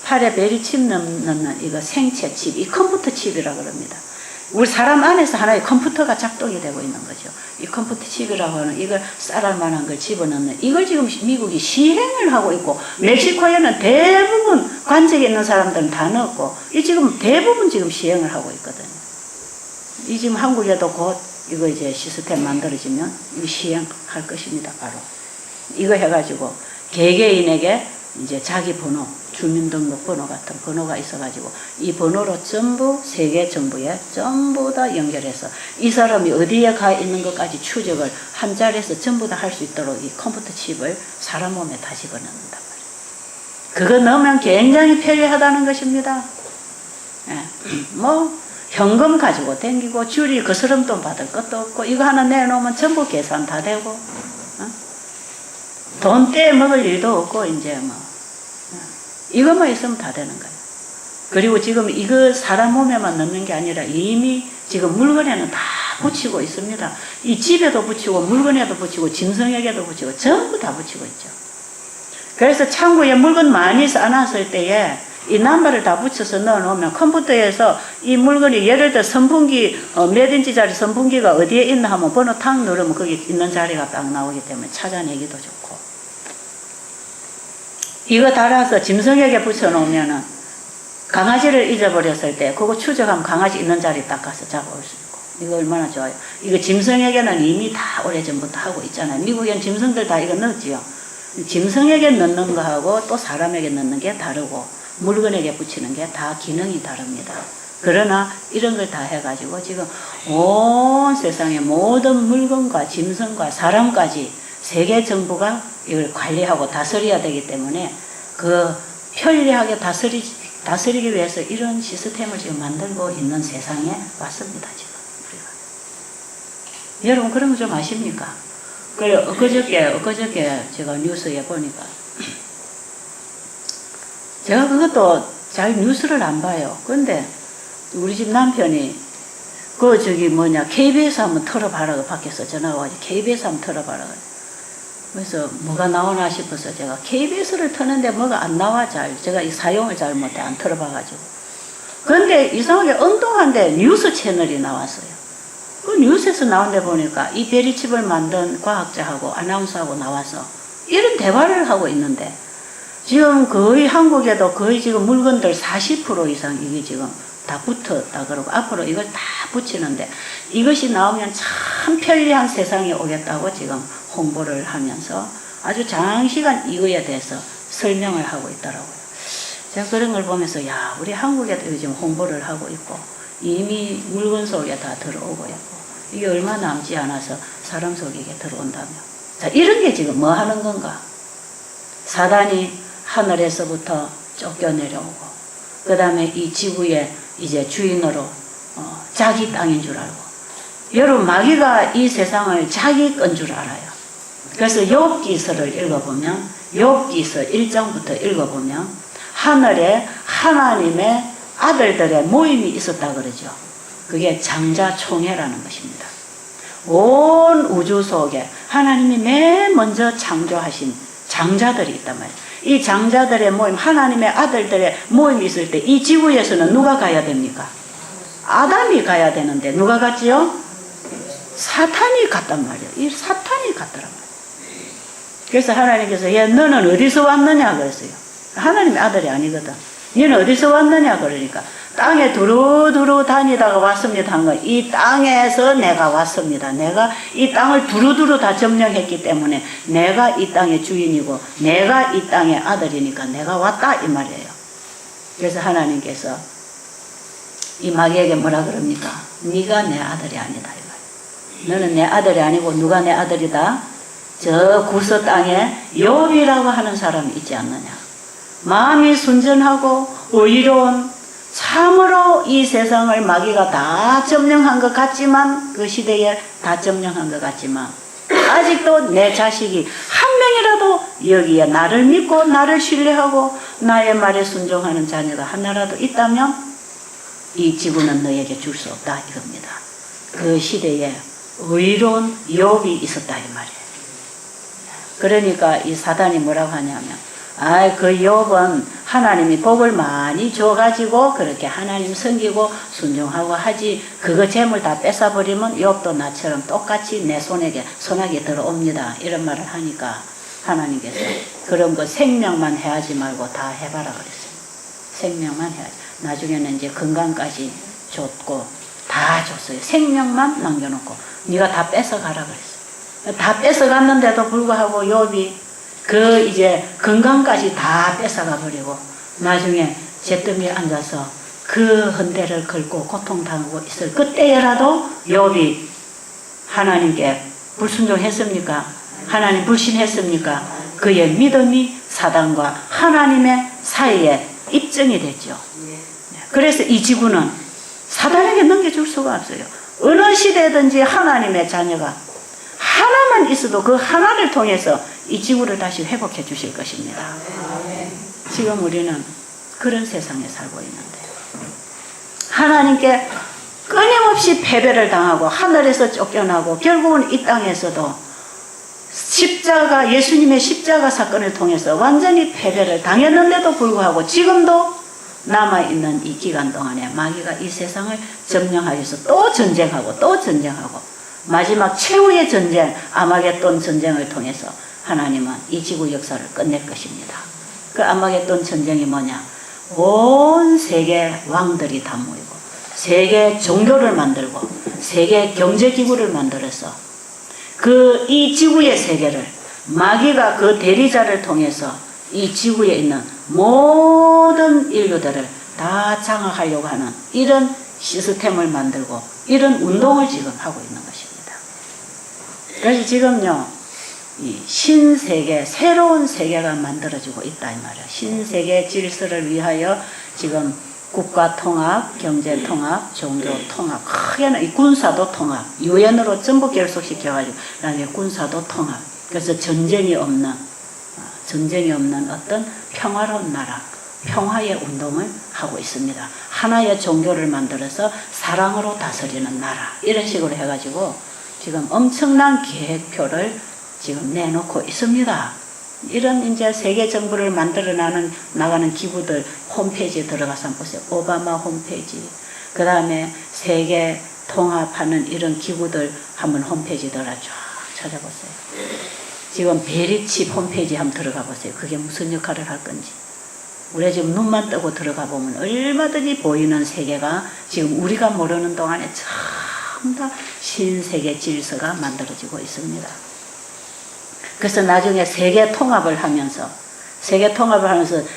팔에 베리칩 넣는 이거 생체 칩, 이 컴퓨터 칩이라고 그럽니다. 우리 사람 안에서 하나의 컴퓨터가 작동이 되고 있는 거죠. 이 컴퓨터 칩이라고 하는 이걸 쌀알 만한 걸 집어넣는, 이걸 지금 미국이 시행을 하고 있고, 멕시코에는 대부분 관직에 있는 사람들은 다 넣었고, 이 지금 대부분 지금 시행을 하고 있거든요. 이 지금 한국에도 곧 이거 이제 시스템 만들어지면 이 시행할 것입니다. 바로 이거 해가지고 개개인에게 이제 자기 번호, 주민등록번호 같은 번호가 있어가지고 이 번호로 전부 세계 정부에 전부 다 연결해서 이 사람이 어디에 가 있는 것까지 추적을 한 자리에서 전부 다 할 수 있도록 이 컴퓨터 칩을 사람 몸에 다 집어넣는단 말이에요. 그거 넣으면 굉장히 편리하다는 것입니다. 예. 뭐 현금 가지고 댕기고 줄이 그 스름돈 받을 것도 없고, 이거 하나 내놓으면 전부 계산 다 되고, 돈 떼 먹을 일도 없고, 이제 뭐 이것만 있으면 다 되는 거예요. 그리고 지금 이거 사람 몸에만 넣는 게 아니라 이미 지금 물건에는 다 붙이고 있습니다. 이 집에도 붙이고 물건에도 붙이고 짐승에게도 붙이고 전부 다 붙이고 있죠. 그래서 창고에 물건 많이 쌓아놨을 때에 이 남바를 다 붙여서 넣어놓으면 컴퓨터에서 이 물건이 예를 들어 선풍기 몇 인치짜리 선풍기가 어디에 있나 하면 번호 탁 누르면 거기 있는 자리가 딱 나오기 때문에 찾아내기도 좋고, 이거 달아서 짐승에게 붙여놓으면은 강아지를 잊어버렸을 때 그거 추적하면 강아지 있는 자리 딱 가서 잡아올 수 있고, 이거 얼마나 좋아요. 이거 짐승에게는 이미 다 오래전부터 하고 있잖아요. 미국엔 짐승들 다 이거 넣지요. 짐승에게 넣는 거하고 또 사람에게 넣는 게 다르고 물건에게 붙이는 게 다 기능이 다릅니다. 그러나 이런 걸 다 해가지고 지금 온 세상의 모든 물건과 짐승과 사람까지 세계 정부가 이걸 관리하고 다스려야 되기 때문에 그 편리하게 다스리기 위해서 이런 시스템을 지금 만들고 있는 세상에 왔습니다. 지금 우리가. 여러분 그런 거 좀 아십니까? 그래 엊그저께 제가 뉴스에 보니까, 제가 그것도 잘 뉴스를 안 봐요. 그런데 우리 집 남편이 KBS 한번 틀어봐라 밖에서 전화가 와가지고 KBS 한번 틀어봐라. 그래서 뭐가 나오나 싶어서 제가 KBS를 트는데 뭐가 안 나와 잘. 제가 이 사용을 잘 못해 안 틀어봐가지고. 그런데 이상하게 엉뚱한데 뉴스 채널이 나왔어요. 그 뉴스에서 나온 데 보니까 이 베리칩을 만든 과학자하고 아나운서하고 나와서 이런 대화를 하고 있는데, 지금 거의 한국에도 거의 지금 물건들 40% 이상 이게 지금 다 붙었다 그러고 앞으로 이걸 다 붙이는데 이것이 나오면 참 편리한 세상이 오겠다고 지금 홍보를 하면서 아주 장시간 이거에 대해서 설명을 하고 있더라고요. 제가 그런 걸 보면서 야, 우리 한국에도 요즘 홍보를 하고 있고 이미 물건 속에 다 들어오고 있고 이게 얼마 남지 않아서 사람 속에 들어온다며. 자, 이런 게 지금 뭐 하는 건가? 사단이 하늘에서부터 쫓겨내려오고 그 다음에 이 지구의 이제 주인으로 자기 땅인 줄 알고 여러분 마귀가 이 세상을 자기 건 줄 알아요. 그래서 욥기서를 읽어보면 욥기서 1장부터 읽어보면 하늘에 하나님의 아들들의 모임이 있었다 그러죠. 그게 장자총회라는 것입니다. 온 우주 속에 하나님이 맨 먼저 창조하신 장자들이 있단 말이에요. 이 장자들의 모임, 하나님의 아들들의 모임이 있을 때 이 지구에서는 누가 가야 됩니까? 아담이 가야 되는데 누가 갔지요? 사탄이 갔단 말이에요. 이 사탄이 갔더란 말이에요. 그래서 하나님께서 야, 너는 어디서 왔느냐 그랬어요. 하나님의 아들이 아니거든. 너는 어디서 왔느냐 그러니까 땅에 두루두루 다니다가 왔습니다 한 거. 이 땅에서 내가 왔습니다. 내가 이 땅을 두루두루 다 점령했기 때문에 내가 이 땅의 주인이고 내가 이 땅의 아들이니까 내가 왔다 이 말이에요. 그래서 하나님께서 이 마귀에게 뭐라 그럽니까? 네가 내 아들이 아니다 이 말이에요. 너는 내 아들이 아니고 누가 내 아들이다? 저 구서 땅에 욥이라고 하는 사람이 있지 않느냐. 마음이 순전하고 의로운 참으로 이 세상을 마귀가 다 점령한 것 같지만 그 시대에 다 점령한 것 같지만 아직도 내 자식이 한 명이라도 여기에 나를 믿고 나를 신뢰하고 나의 말에 순종하는 자녀가 하나라도 있다면 이 지구는 너에게 줄 수 없다 이겁니다. 그 시대에 의로운 욥이 있었다 이 말이에요. 그러니까 이 사단이 뭐라고 하냐면 그 욥은 하나님이 복을 많이 줘가지고 그렇게 하나님 섬기고 순종하고 하지 그거 재물 다 뺏어버리면 욥도 나처럼 똑같이 내 손아귀에 들어옵니다. 이런 말을 하니까 하나님께서 그런 거 생명만 해야지 말고 다 해봐라 그랬어요. 생명만 해야지. 나중에는 이제 건강까지 줬고 다 줬어요. 생명만 남겨놓고 네가 다 뺏어가라 그랬어요. 다 뺏어갔는데도 불구하고 욥이 그 이제 건강까지 다 뺏어가 버리고 나중에 잿더미에 앉아서 그 헌대를 긁고 고통당하고 있을 그때라도 욥이 하나님께 불순종했습니까? 하나님 불신했습니까? 그의 믿음이 사단과 하나님의 사이에 입증이 됐죠. 그래서 이 지구는 사단에게 넘겨줄 수가 없어요. 어느 시대든지 하나님의 자녀가 하나만 있어도 그 하나를 통해서 이 지구를 다시 회복해 주실 것입니다. 지금 우리는 그런 세상에 살고 있는데요. 하나님께 끊임없이 패배를 당하고 하늘에서 쫓겨나고 결국은 이 땅에서도 예수님의 십자가 사건을 통해서 완전히 패배를 당했는데도 불구하고 지금도 남아있는 이 기간 동안에 마귀가 이 세상을 점령하기 위해서 또 전쟁하고 또 전쟁하고 마지막 최후의 전쟁 아마겟돈 전쟁을 통해서 하나님은 이 지구 역사를 끝낼 것입니다. 그 아마겟돈 전쟁이 뭐냐? 온 세계 왕들이 다 모이고 세계 종교를 만들고 세계 경제기구를 만들어서 이 지구의 세계를 마귀가 그 대리자를 통해서 이 지구에 있는 모든 인류들을 다 장악하려고 하는 이런 시스템을 만들고 이런 운동을 지금 하고 있는 것입니다. 그래서 지금요 이 신세계 새로운 세계가 만들어지고 있다 이 말이에요. 신세계 질서를 위하여 지금 국가 통합, 경제 통합, 종교 통합, 크게는 이 군사도 통합, 유엔으로 전부 결속시켜가지고 그다음에 군사도 통합. 그래서 전쟁이 없는 어떤 평화로운 나라, 평화의 운동을 하고 있습니다. 하나의 종교를 만들어서 사랑으로 다스리는 나라 이런 식으로 해가지고 지금 엄청난 계획표를 지금 내놓고 있습니다. 이런 이제 세계 정부를 만들어 나가는 기구들 홈페이지에 들어가서 한번 보세요. 오바마 홈페이지, 그 다음에 세계 통합하는 이런 기구들 한번 홈페이지 들어가 쫙 찾아보세요. 지금 베리칩 홈페이지 한번 들어가 보세요. 그게 무슨 역할을 할 건지. 우리가 지금 눈만 뜨고 들어가 보면 얼마든지 보이는 세계가 지금 우리가 모르는 동안에 전부 다 신세계 질서가 만들어지고 있습니다. 그래서 나중에 세계 통합을 하면서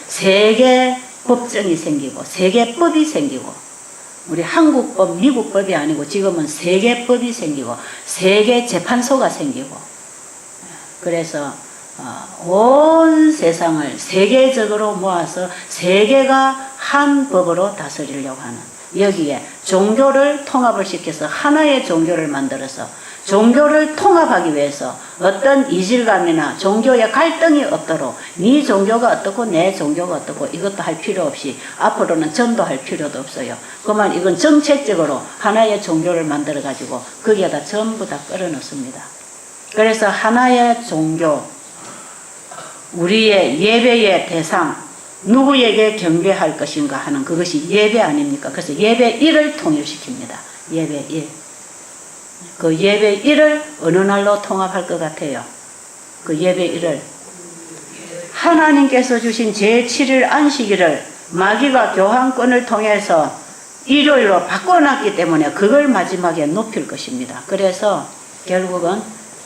세계 법정이 생기고 세계법이 생기고 우리 한국법, 미국법이 아니고 지금은 세계법이 생기고 세계 재판소가 생기고 그래서 온 세상을 세계적으로 모아서 세계가 한 법으로 다스리려고 하는 여기에 종교를 통합을 시켜서 하나의 종교를 만들어서 종교를 통합하기 위해서 어떤 이질감이나 종교의 갈등이 없도록 네 종교가 어떻고 내 종교가 어떻고 이것도 할 필요 없이 앞으로는 전도할 필요도 없어요. 그만 이건 정책적으로 하나의 종교를 만들어 가지고 거기에다 전부 다 끌어넣습니다. 그래서 하나의 종교 우리의 예배의 대상 누구에게 경배할 것인가 하는 그것이 예배 아닙니까? 그래서 예배 1을 통일시킵니다. 예배 1. 그 예배 1을 어느 날로 통합할 것 같아요? 그 예배 1을 하나님께서 주신 제7일 안식일을 마귀가 교환권을 통해서 일요일로 바꿔놨기 때문에 그걸 마지막에 높일 것입니다. 그래서 결국은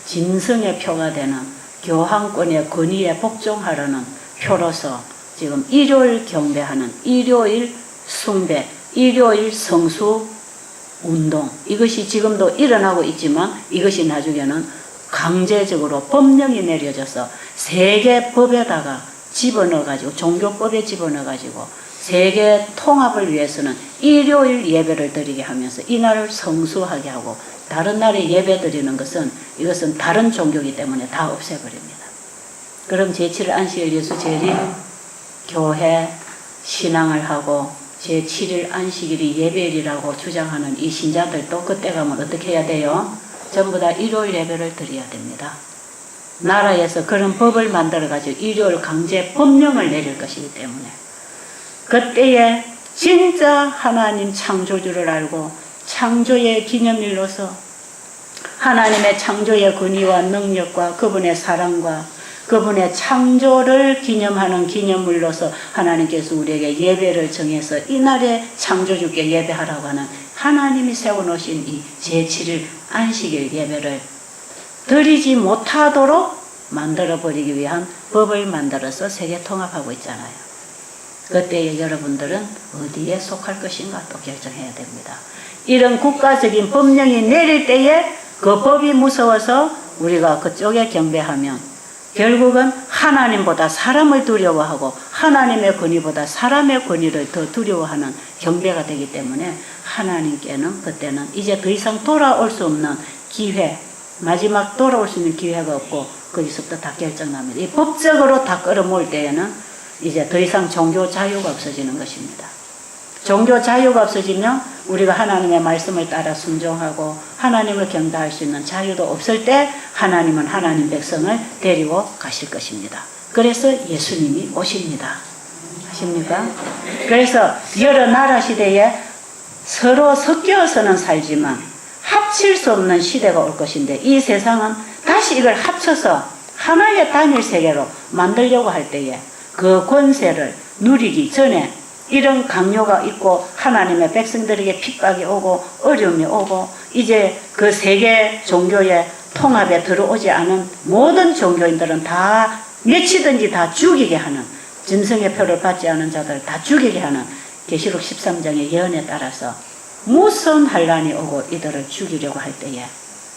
짐승의 표가 되는 교환권의 권위에 복종하려는 표로서 지금 일요일 경배하는 일요일 숭배, 일요일 성수 운동 이것이 지금도 일어나고 있지만 이것이 나중에는 강제적으로 법령이 내려져서 세계법에다가 집어넣어가지고 종교법에 집어넣어가지고 세계 통합을 위해서는 일요일 예배를 드리게 하면서 이날을 성수하게 하고 다른 날에 예배 드리는 것은 이것은 다른 종교이기 때문에 다 없애버립니다. 그럼 제7일 안식일 예수 재림 교회 신앙을 하고 제7일 안식일이 예배일이라고 주장하는 이 신자들도 그때 가면 어떻게 해야 돼요? 전부 다 일요일 예배를 드려야 됩니다. 나라에서 그런 법을 만들어가지고 일요일 강제 법령을 내릴 것이기 때문에 그때에 진짜 하나님 창조주를 알고 창조의 기념일로서 하나님의 창조의 권위와 능력과 그분의 사랑과 그분의 창조를 기념하는 기념물로서 하나님께서 우리에게 예배를 정해서 이날에 창조주께 예배하라고 하는 하나님이 세워놓으신 이 제7일 안식일 예배를 드리지 못하도록 만들어버리기 위한 법을 만들어서 세계 통합하고 있잖아요. 그때에 여러분들은 어디에 속할 것인가 또 결정해야 됩니다. 이런 국가적인 법령이 내릴 때에 그 법이 무서워서 우리가 그쪽에 경배하면 결국은 하나님보다 사람을 두려워하고 하나님의 권위보다 사람의 권위를 더 두려워하는 경배가 되기 때문에 하나님께는 그때는 이제 더 이상 돌아올 수 없는 기회, 마지막 돌아올 수 있는 기회가 없고 거기서부터 다 결정납니다. 이 법적으로 다 끌어모을 때에는 이제 더 이상 종교 자유가 없어지는 것입니다. 종교 자유가 없어지면 우리가 하나님의 말씀을 따라 순종하고 하나님을 경배할 수 있는 자유도 없을 때 하나님은 하나님 백성을 데리고 가실 것입니다. 그래서 예수님이 오십니다. 아십니까? 그래서 여러 나라 시대에 서로 섞여서는 살지만 합칠 수 없는 시대가 올 것인데 이 세상은 다시 이걸 합쳐서 하나의 단일 세계로 만들려고 할 때에 그 권세를 누리기 전에 이런 강요가 있고 하나님의 백성들에게 핍박이 오고 어려움이 오고 이제 그 세계 종교의 통합에 들어오지 않은 모든 종교인들은 다 며치든지 다 죽이게 하는 짐승의 표를 받지 않은 자들 다 죽이게 하는 계시록 13장의 예언에 따라서 무슨 환란이 오고 이들을 죽이려고 할 때에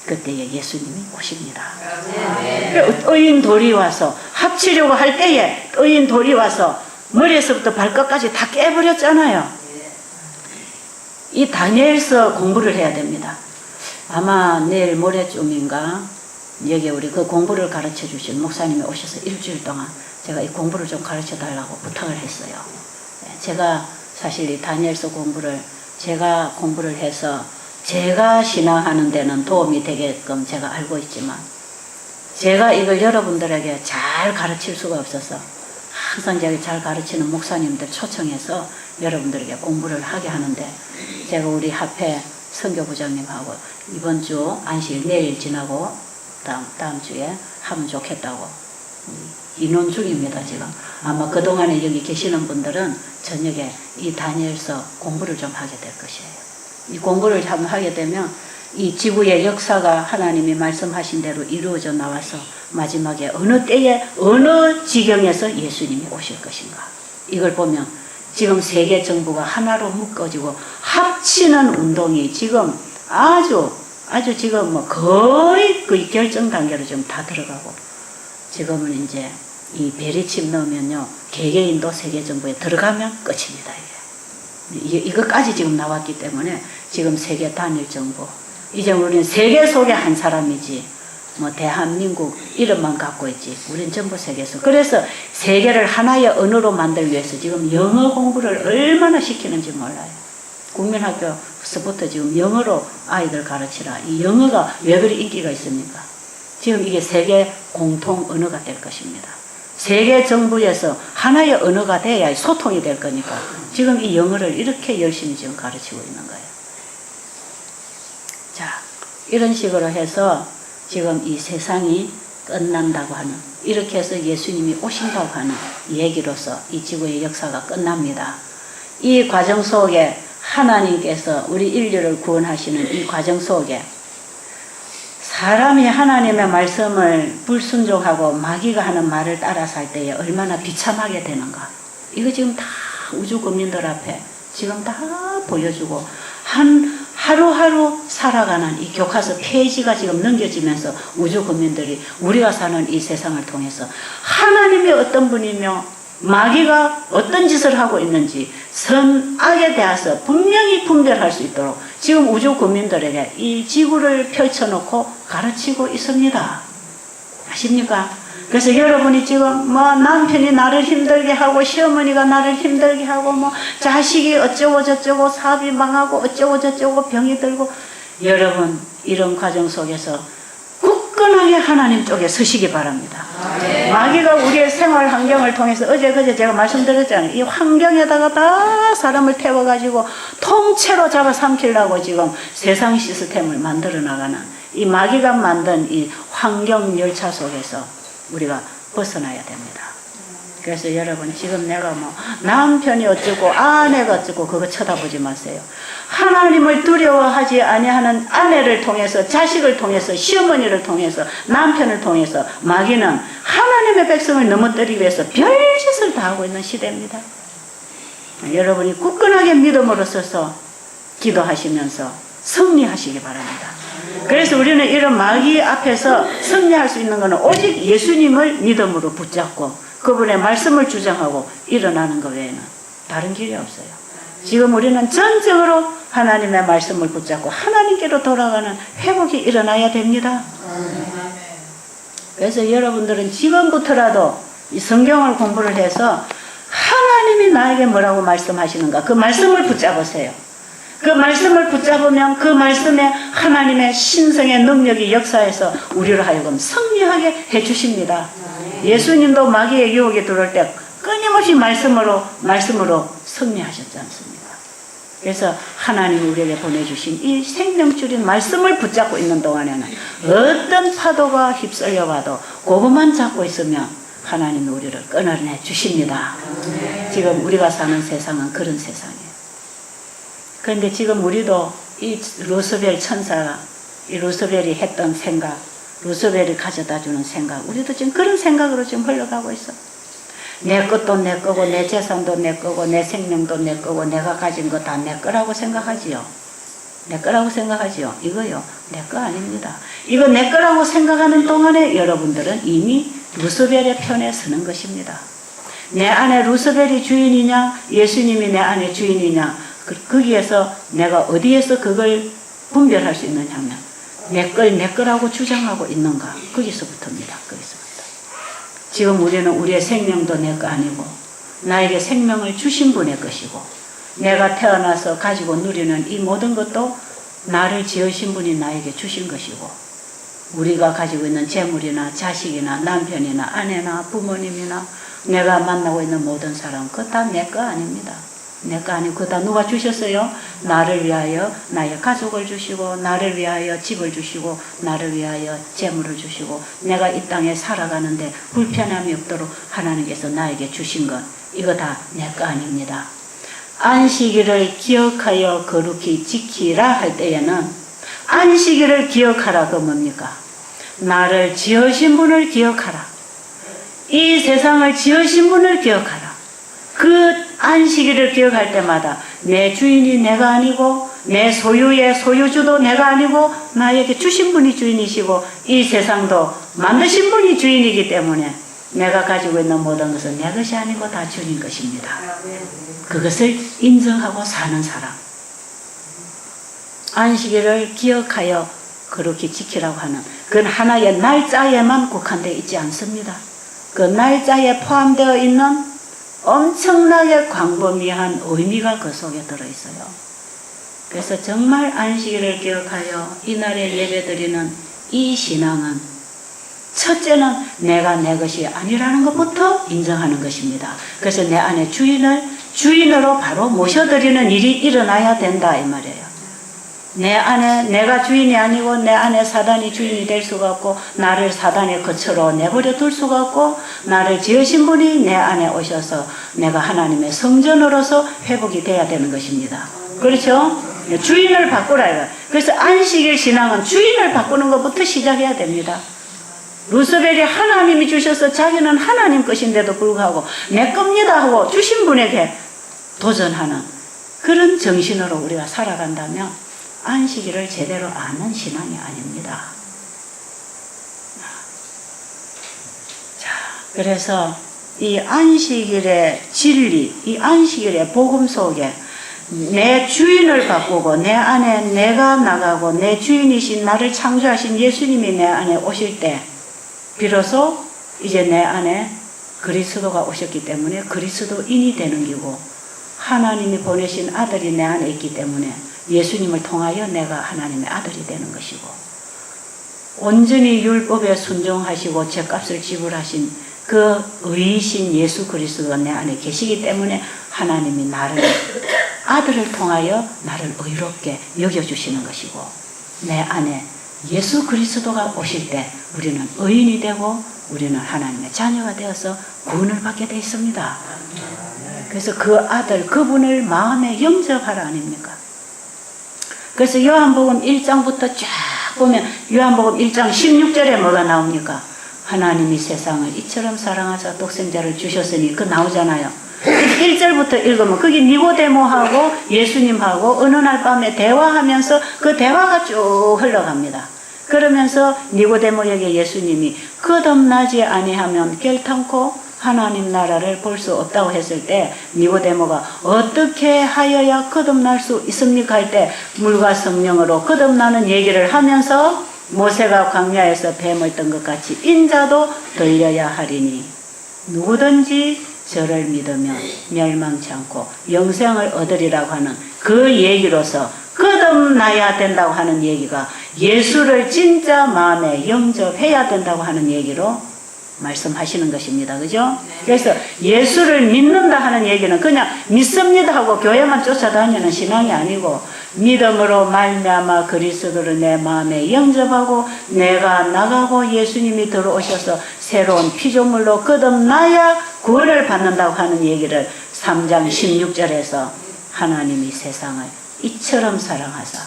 그때에 예수님이 오십니다. 의인 돌이 와서 합치려고 할 때에 의인 돌이 와서 머리에서부터 발끝까지 다 깨버렸잖아요. 이 다니엘서 공부를 해야 됩니다. 아마 내일 모레쯤인가 여기 우리 그 공부를 가르쳐 주신 목사님이 오셔서 일주일 동안 제가 이 공부를 좀 가르쳐 달라고 부탁을 했어요. 제가 사실 이 다니엘서 공부를 제가 공부를 해서 제가 신앙하는 데는 도움이 되게끔 제가 알고 있지만 제가 이걸 여러분들에게 잘 가르칠 수가 없어서 항상 제가 잘 가르치는 목사님들 초청해서 여러분들에게 공부를 하게 하는데 제가 우리 합회 선교부장님하고 이번 주 안식 내일 지나고 다음 주에 하면 좋겠다고 인원 중입니다. 지금 아마 그동안에 여기 계시는 분들은 저녁에 이 다니엘서 공부를 좀 하게 될 것이에요. 이 공부를 한번 하게 되면 이 지구의 역사가 하나님이 말씀하신 대로 이루어져 나와서 마지막에 어느 때에 어느 지경에서 예수님이 오실 것인가. 이걸 보면 지금 세계 정부가 하나로 묶어지고 합치는 운동이 지금 아주 지금 뭐 거의 결정 단계로 지금 다 들어가고, 지금은 이제 이 베리칩 넣으면요 개개인도 세계 정부에 들어가면 끝입니다. 이것까지 지금 나왔기 때문에 지금 세계 단일 정부, 이제 우리는 세계 속의 한 사람이지 뭐 대한민국 이름만 갖고 있지 우린 전부 세계에서. 그래서 세계를 하나의 언어로 만들기 위해서 지금 영어 공부를 얼마나 시키는지 몰라요. 국민학교서부터 지금 영어로 아이들 가르치라. 이 영어가 왜 그리 인기가 있습니까? 지금 이게 세계 공통 언어가 될 것입니다. 세계 정부에서 하나의 언어가 돼야 소통이 될 거니까 지금 이 영어를 이렇게 열심히 지금 가르치고 있는 거예요. 자, 이런 식으로 해서 지금 이 세상이 끝난다고 하는, 이렇게 해서 예수님이 오신다고 하는 얘기로서 이 지구의 역사가 끝납니다. 이 과정 속에 하나님께서 우리 인류를 구원하시는 이 과정 속에 사람이 하나님의 말씀을 불순종하고 마귀가 하는 말을 따라 살 때에 얼마나 비참하게 되는가. 이거 지금 다 우주 국민들 앞에 지금 다 보여주고 하루하루 살아가는 이 교과서 페이지가 지금 넘겨지면서 우주 국민들이 우리가 사는 이 세상을 통해서 하나님이 어떤 분이며 마귀가 어떤 짓을 하고 있는지 선악에 대해서 분명히 분별할 수 있도록 지금 우주 국민들에게 이 지구를 펼쳐놓고 가르치고 있습니다. 아십니까? 그래서 여러분이 지금 뭐 남편이 나를 힘들게 하고 시어머니가 나를 힘들게 하고 뭐 자식이 어쩌고 저쩌고 사업이 망하고 어쩌고 저쩌고 병이 들고, 여러분 이런 과정 속에서 굳건하게 하나님 쪽에 서시기 바랍니다. 마귀가 우리의 생활 환경을 통해서 어제 제가 말씀드렸잖아요. 이 환경에다가 다 사람을 태워가지고 통째로 잡아삼키려고 지금 세상 시스템을 만들어 나가는 이 마귀가 만든 이 환경 열차 속에서 우리가 벗어나야 됩니다. 그래서 여러분 지금 내가 뭐 남편이 어쩌고 아내가 어쩌고 그거 쳐다보지 마세요. 하나님을 두려워하지 아니하는 아내를 통해서, 자식을 통해서, 시어머니를 통해서, 남편을 통해서 마귀는 하나님의 백성을 넘어뜨리기 위해서 별짓을 다 하고 있는 시대입니다. 여러분이 굳건하게 믿음으로 서서 기도하시면서 승리하시기 바랍니다. 그래서 우리는 이런 마귀 앞에서 승리할 수 있는 것은 오직 예수님을 믿음으로 붙잡고 그분의 말씀을 주장하고 일어나는 것 외에는 다른 길이 없어요. 지금 우리는 전적으로 하나님의 말씀을 붙잡고 하나님께로 돌아가는 회복이 일어나야 됩니다. 그래서 여러분들은 지금부터라도 이 성경을 공부를 해서 하나님이 나에게 뭐라고 말씀하시는가 그 말씀을 붙잡으세요. 그 말씀을 붙잡으면 그 말씀에 하나님의 신성의 능력이 역사해서 우리를 하여금 승리하게 해주십니다. 예수님도 마귀의 유혹에 들어올 때 끊임없이 말씀으로 승리하셨지 않습니까? 그래서 하나님이 우리에게 보내주신 이 생명줄인 말씀을 붙잡고 있는 동안에는 어떤 파도가 휩쓸려 와도 그것만 잡고 있으면 하나님이 우리를 끊어내 주십니다. 지금 우리가 사는 세상은 그런 세상이에요. 그런데 지금 우리도 이 루스벨 천사가, 이 루스벨이 했던 생각, 루스벨이 가져다주는 생각, 우리도 지금 그런 생각으로 지금 흘러가고 있어. 내 것도 내 거고, 내 재산도 내 거고, 내 생명도 내 거고, 내가 가진 거 다 내 거라고 생각하지요. 내 거라고 생각하지요. 이거요, 내 거 아닙니다. 이거 내 거라고 생각하는 동안에 여러분들은 이미 루스벨의 편에 서는 것입니다. 내 안에 루스벨이 주인이냐, 예수님이 내 안에 주인이냐, 거기에서 내가 어디에서 그걸 분별할 수 있느냐 하면 내 거라고 주장하고 있는가, 거기서부터입니다. 거기서부터. 지금 우리는 우리의 생명도 내 거 아니고 나에게 생명을 주신 분의 것이고 내가 태어나서 가지고 누리는 이 모든 것도 나를 지으신 분이 나에게 주신 것이고 우리가 가지고 있는 재물이나 자식이나 남편이나 아내나 부모님이나 내가 만나고 있는 모든 사람 그거 다 내 거 아닙니다. 내가 아니고 그다 누가 주셨어요? 나를 위하여 나의 가족을 주시고 나를 위하여 집을 주시고 나를 위하여 재물을 주시고 내가 이 땅에 살아가는데 불편함이 없도록 하나님께서 나에게 주신 것 이거 다 내 거 아닙니다. 안식일을 기억하여 거룩히 지키라 할 때에는 안식일을 기억하라가 뭡니까? 나를 지으신 분을 기억하라. 이 세상을 지으신 분을 기억하라. 그 안식일을 기억할 때마다 내 주인이 내가 아니고 내 소유의 소유주도 내가 아니고 나에게 주신 분이 주인이시고 이 세상도 만드신 분이 주인이기 때문에 내가 가지고 있는 모든 것은 내 것이 아니고 다 주님 것입니다. 그것을 인정하고 사는 사람. 안식일을 기억하여 그렇게 지키라고 하는 그건 하나의 날짜에만 국한되어 있지 않습니다. 그 날짜에 포함되어 있는 엄청나게 광범위한 의미가 그 속에 들어있어요. 그래서 정말 안식일을 기억하여 이날에 예배드리는 이 신앙은 첫째는 내가 내 것이 아니라는 것부터 인정하는 것입니다. 그래서 내 안에 주인으로 바로 모셔드리는 일이 일어나야 된다 이 말이에요. 내 안에 내가 주인이 아니고 내 안에 사단이 주인이 될 수가 없고 나를 사단의 거처로 내버려 둘 수가 없고 나를 지으신 분이 내 안에 오셔서 내가 하나님의 성전으로서 회복이 돼야 되는 것입니다. 그렇죠? 주인을 바꾸라 이거. 그래서 안식일 신앙은 주인을 바꾸는 것부터 시작해야 됩니다. 루스벨이 하나님이 주셔서 자기는 하나님 것인데도 불구하고 내 겁니다 하고 주신 분에게 도전하는 그런 정신으로 우리가 살아간다면 안식일을 제대로 아는 신앙이 아닙니다. 자, 그래서 이 안식일의 진리, 이 안식일의 복음 속에 내 주인을 바꾸고 내 안에 내가 나가고 내 주인이신 나를 창조하신 예수님이 내 안에 오실 때 비로소 이제 내 안에 그리스도가 오셨기 때문에 그리스도인이 되는 기고 하나님이 보내신 아들이 내 안에 있기 때문에 예수님을 통하여 내가 하나님의 아들이 되는 것이고 온전히 율법에 순종하시고 죄값을 지불하신 그 의이신 예수 그리스도가 내 안에 계시기 때문에 하나님이 나를 아들을 통하여 나를 의롭게 여겨주시는 것이고 내 안에 예수 그리스도가 오실 때 우리는 의인이 되고 우리는 하나님의 자녀가 되어서 구원을 받게 되어 있습니다. 그래서 그 아들 그분을 마음에 영접하라 아닙니까? 그래서 요한복음 1장부터 쫙 보면 요한복음 1장 16절에 뭐가 나옵니까? 하나님이 세상을 이처럼 사랑하사 독생자를 주셨으니 그 나오잖아요. 1절부터 읽으면 거기 니고데모하고 예수님하고 어느 날 밤에 대화하면서 그 대화가 쭉 흘러갑니다. 그러면서 니고데모에게 예수님이 거듭나지 아니하면 결탄코 하나님 나라를 볼 수 없다고 했을 때 니고데모가 어떻게 하여야 거듭날 수 있습니까? 할 때 물과 성령으로 거듭나는 얘기를 하면서 모세가 광야에서 뱀을 뜬 것 같이 인자도 들려야 하리니 누구든지 저를 믿으면 멸망치 않고 영생을 얻으리라고 하는 그 얘기로서 거듭나야 된다고 하는 얘기가 예수를 진짜 마음에 영접해야 된다고 하는 얘기로 말씀하시는 것입니다. 그죠? 그래서 예수를 믿는다 하는 얘기는 그냥 믿습니다 하고 교회만 쫓아다니는 신앙이 아니고 믿음으로 말미암아 그리스도를 내 마음에 영접하고 내가 나가고 예수님이 들어오셔서 새로운 피조물로 거듭나야 구원을 받는다고 하는 얘기를 3장 16절에서 하나님이 세상을 이처럼 사랑하사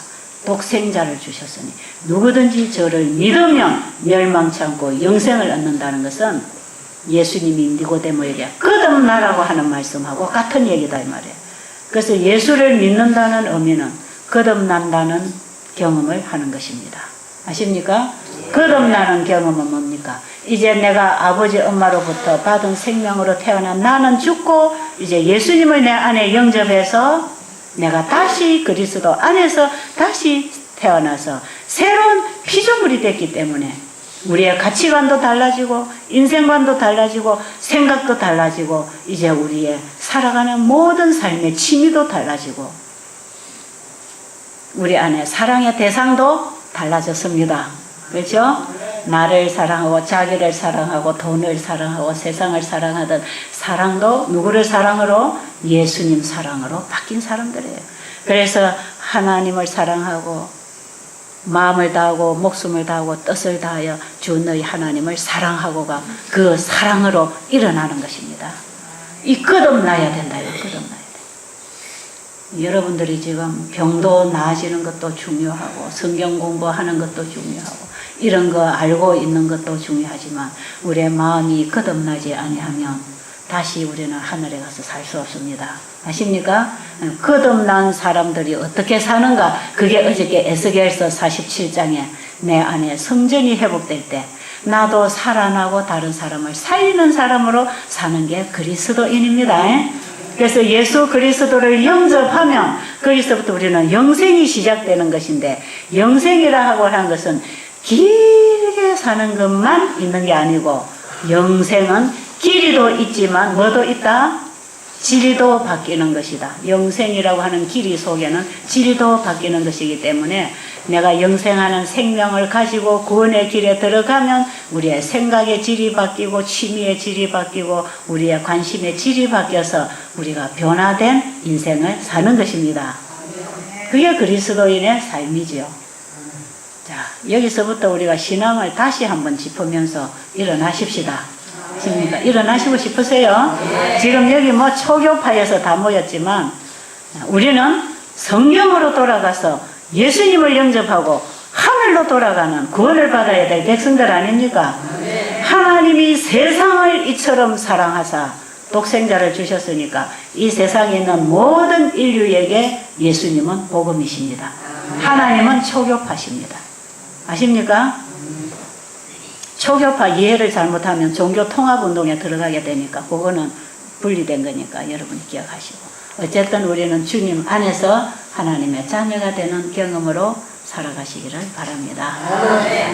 독생자를 주셨으니 누구든지 저를 믿으면 멸망치 않고 영생을 얻는다는 것은 예수님이 니고데모에게 거듭나라고 하는 말씀하고 같은 얘기다 이 말이에요. 그래서 예수를 믿는다는 의미는 거듭난다는 경험을 하는 것입니다. 아십니까? 거듭나는 경험은 뭡니까? 이제 내가 아버지 엄마로부터 받은 생명으로 태어난 나는 죽고 이제 예수님을 내 안에 영접해서 내가 다시 그리스도 안에서 다시 태어나서 새로운 피조물이 됐기 때문에 우리의 가치관도 달라지고 인생관도 달라지고 생각도 달라지고 이제 우리의 살아가는 모든 삶의 취미도 달라지고 우리 안에 사랑의 대상도 달라졌습니다. 그렇죠? 나를 사랑하고 자기를 사랑하고 돈을 사랑하고 세상을 사랑하던 사랑도 누구를 사랑으로? 예수님 사랑으로 바뀐 사람들이에요. 그래서 하나님을 사랑하고 마음을 다하고 목숨을 다하고 뜻을 다하여 주 너희 하나님을 사랑하고가 그 사랑으로 일어나는 것입니다. 이 거듭나야 된다요. 거듭나야 돼. 여러분들이 지금 병도 나아지는 것도 중요하고 성경 공부하는 것도 중요하고 이런 거 알고 있는 것도 중요하지만 우리의 마음이 거듭나지 아니하면 다시 우리는 하늘에 가서 살 수 없습니다. 아십니까? 거듭난 사람들이 어떻게 사는가? 그게 어저께 에스겔서 47장에 내 안에 성전이 회복될 때 나도 살아나고 다른 사람을 살리는 사람으로 사는 게 그리스도인입니다. 그래서 예수 그리스도를 영접하면 거기서부터 우리는 영생이 시작되는 것인데 영생이라 하고 하는 것은 길게 사는 것만 있는 게 아니고 영생은 길이도 있지만 뭐도 있다? 질도 바뀌는 것이다. 영생이라고 하는 길이 속에는 질도 바뀌는 것이기 때문에 내가 영생하는 생명을 가지고 구원의 길에 들어가면 우리의 생각의 질이 바뀌고 취미의 질이 바뀌고 우리의 관심의 질이 바뀌어서 우리가 변화된 인생을 사는 것입니다. 그게 그리스도인의 삶이지요. 자, 여기서부터 우리가 신앙을 다시 한번 짚으면서 일어나십시다. 십니까? 일어나시고 싶으세요? 지금 여기 뭐 초교파에서 다 모였지만 우리는 성경으로 돌아가서 예수님을 영접하고 하늘로 돌아가는 구원을 받아야 될 백성들 아닙니까? 하나님이 세상을 이처럼 사랑하사 독생자를 주셨으니까 이 세상에 있는 모든 인류에게 예수님은 복음이십니다. 하나님은 초교파십니다. 아십니까? 초교파 이해를 잘못하면 종교 통합운동에 들어가게 되니까 그거는 분리된 거니까 여러분 기억하시고 어쨌든 우리는 주님 안에서 하나님의 자녀가 되는 경험으로 살아가시기를 바랍니다.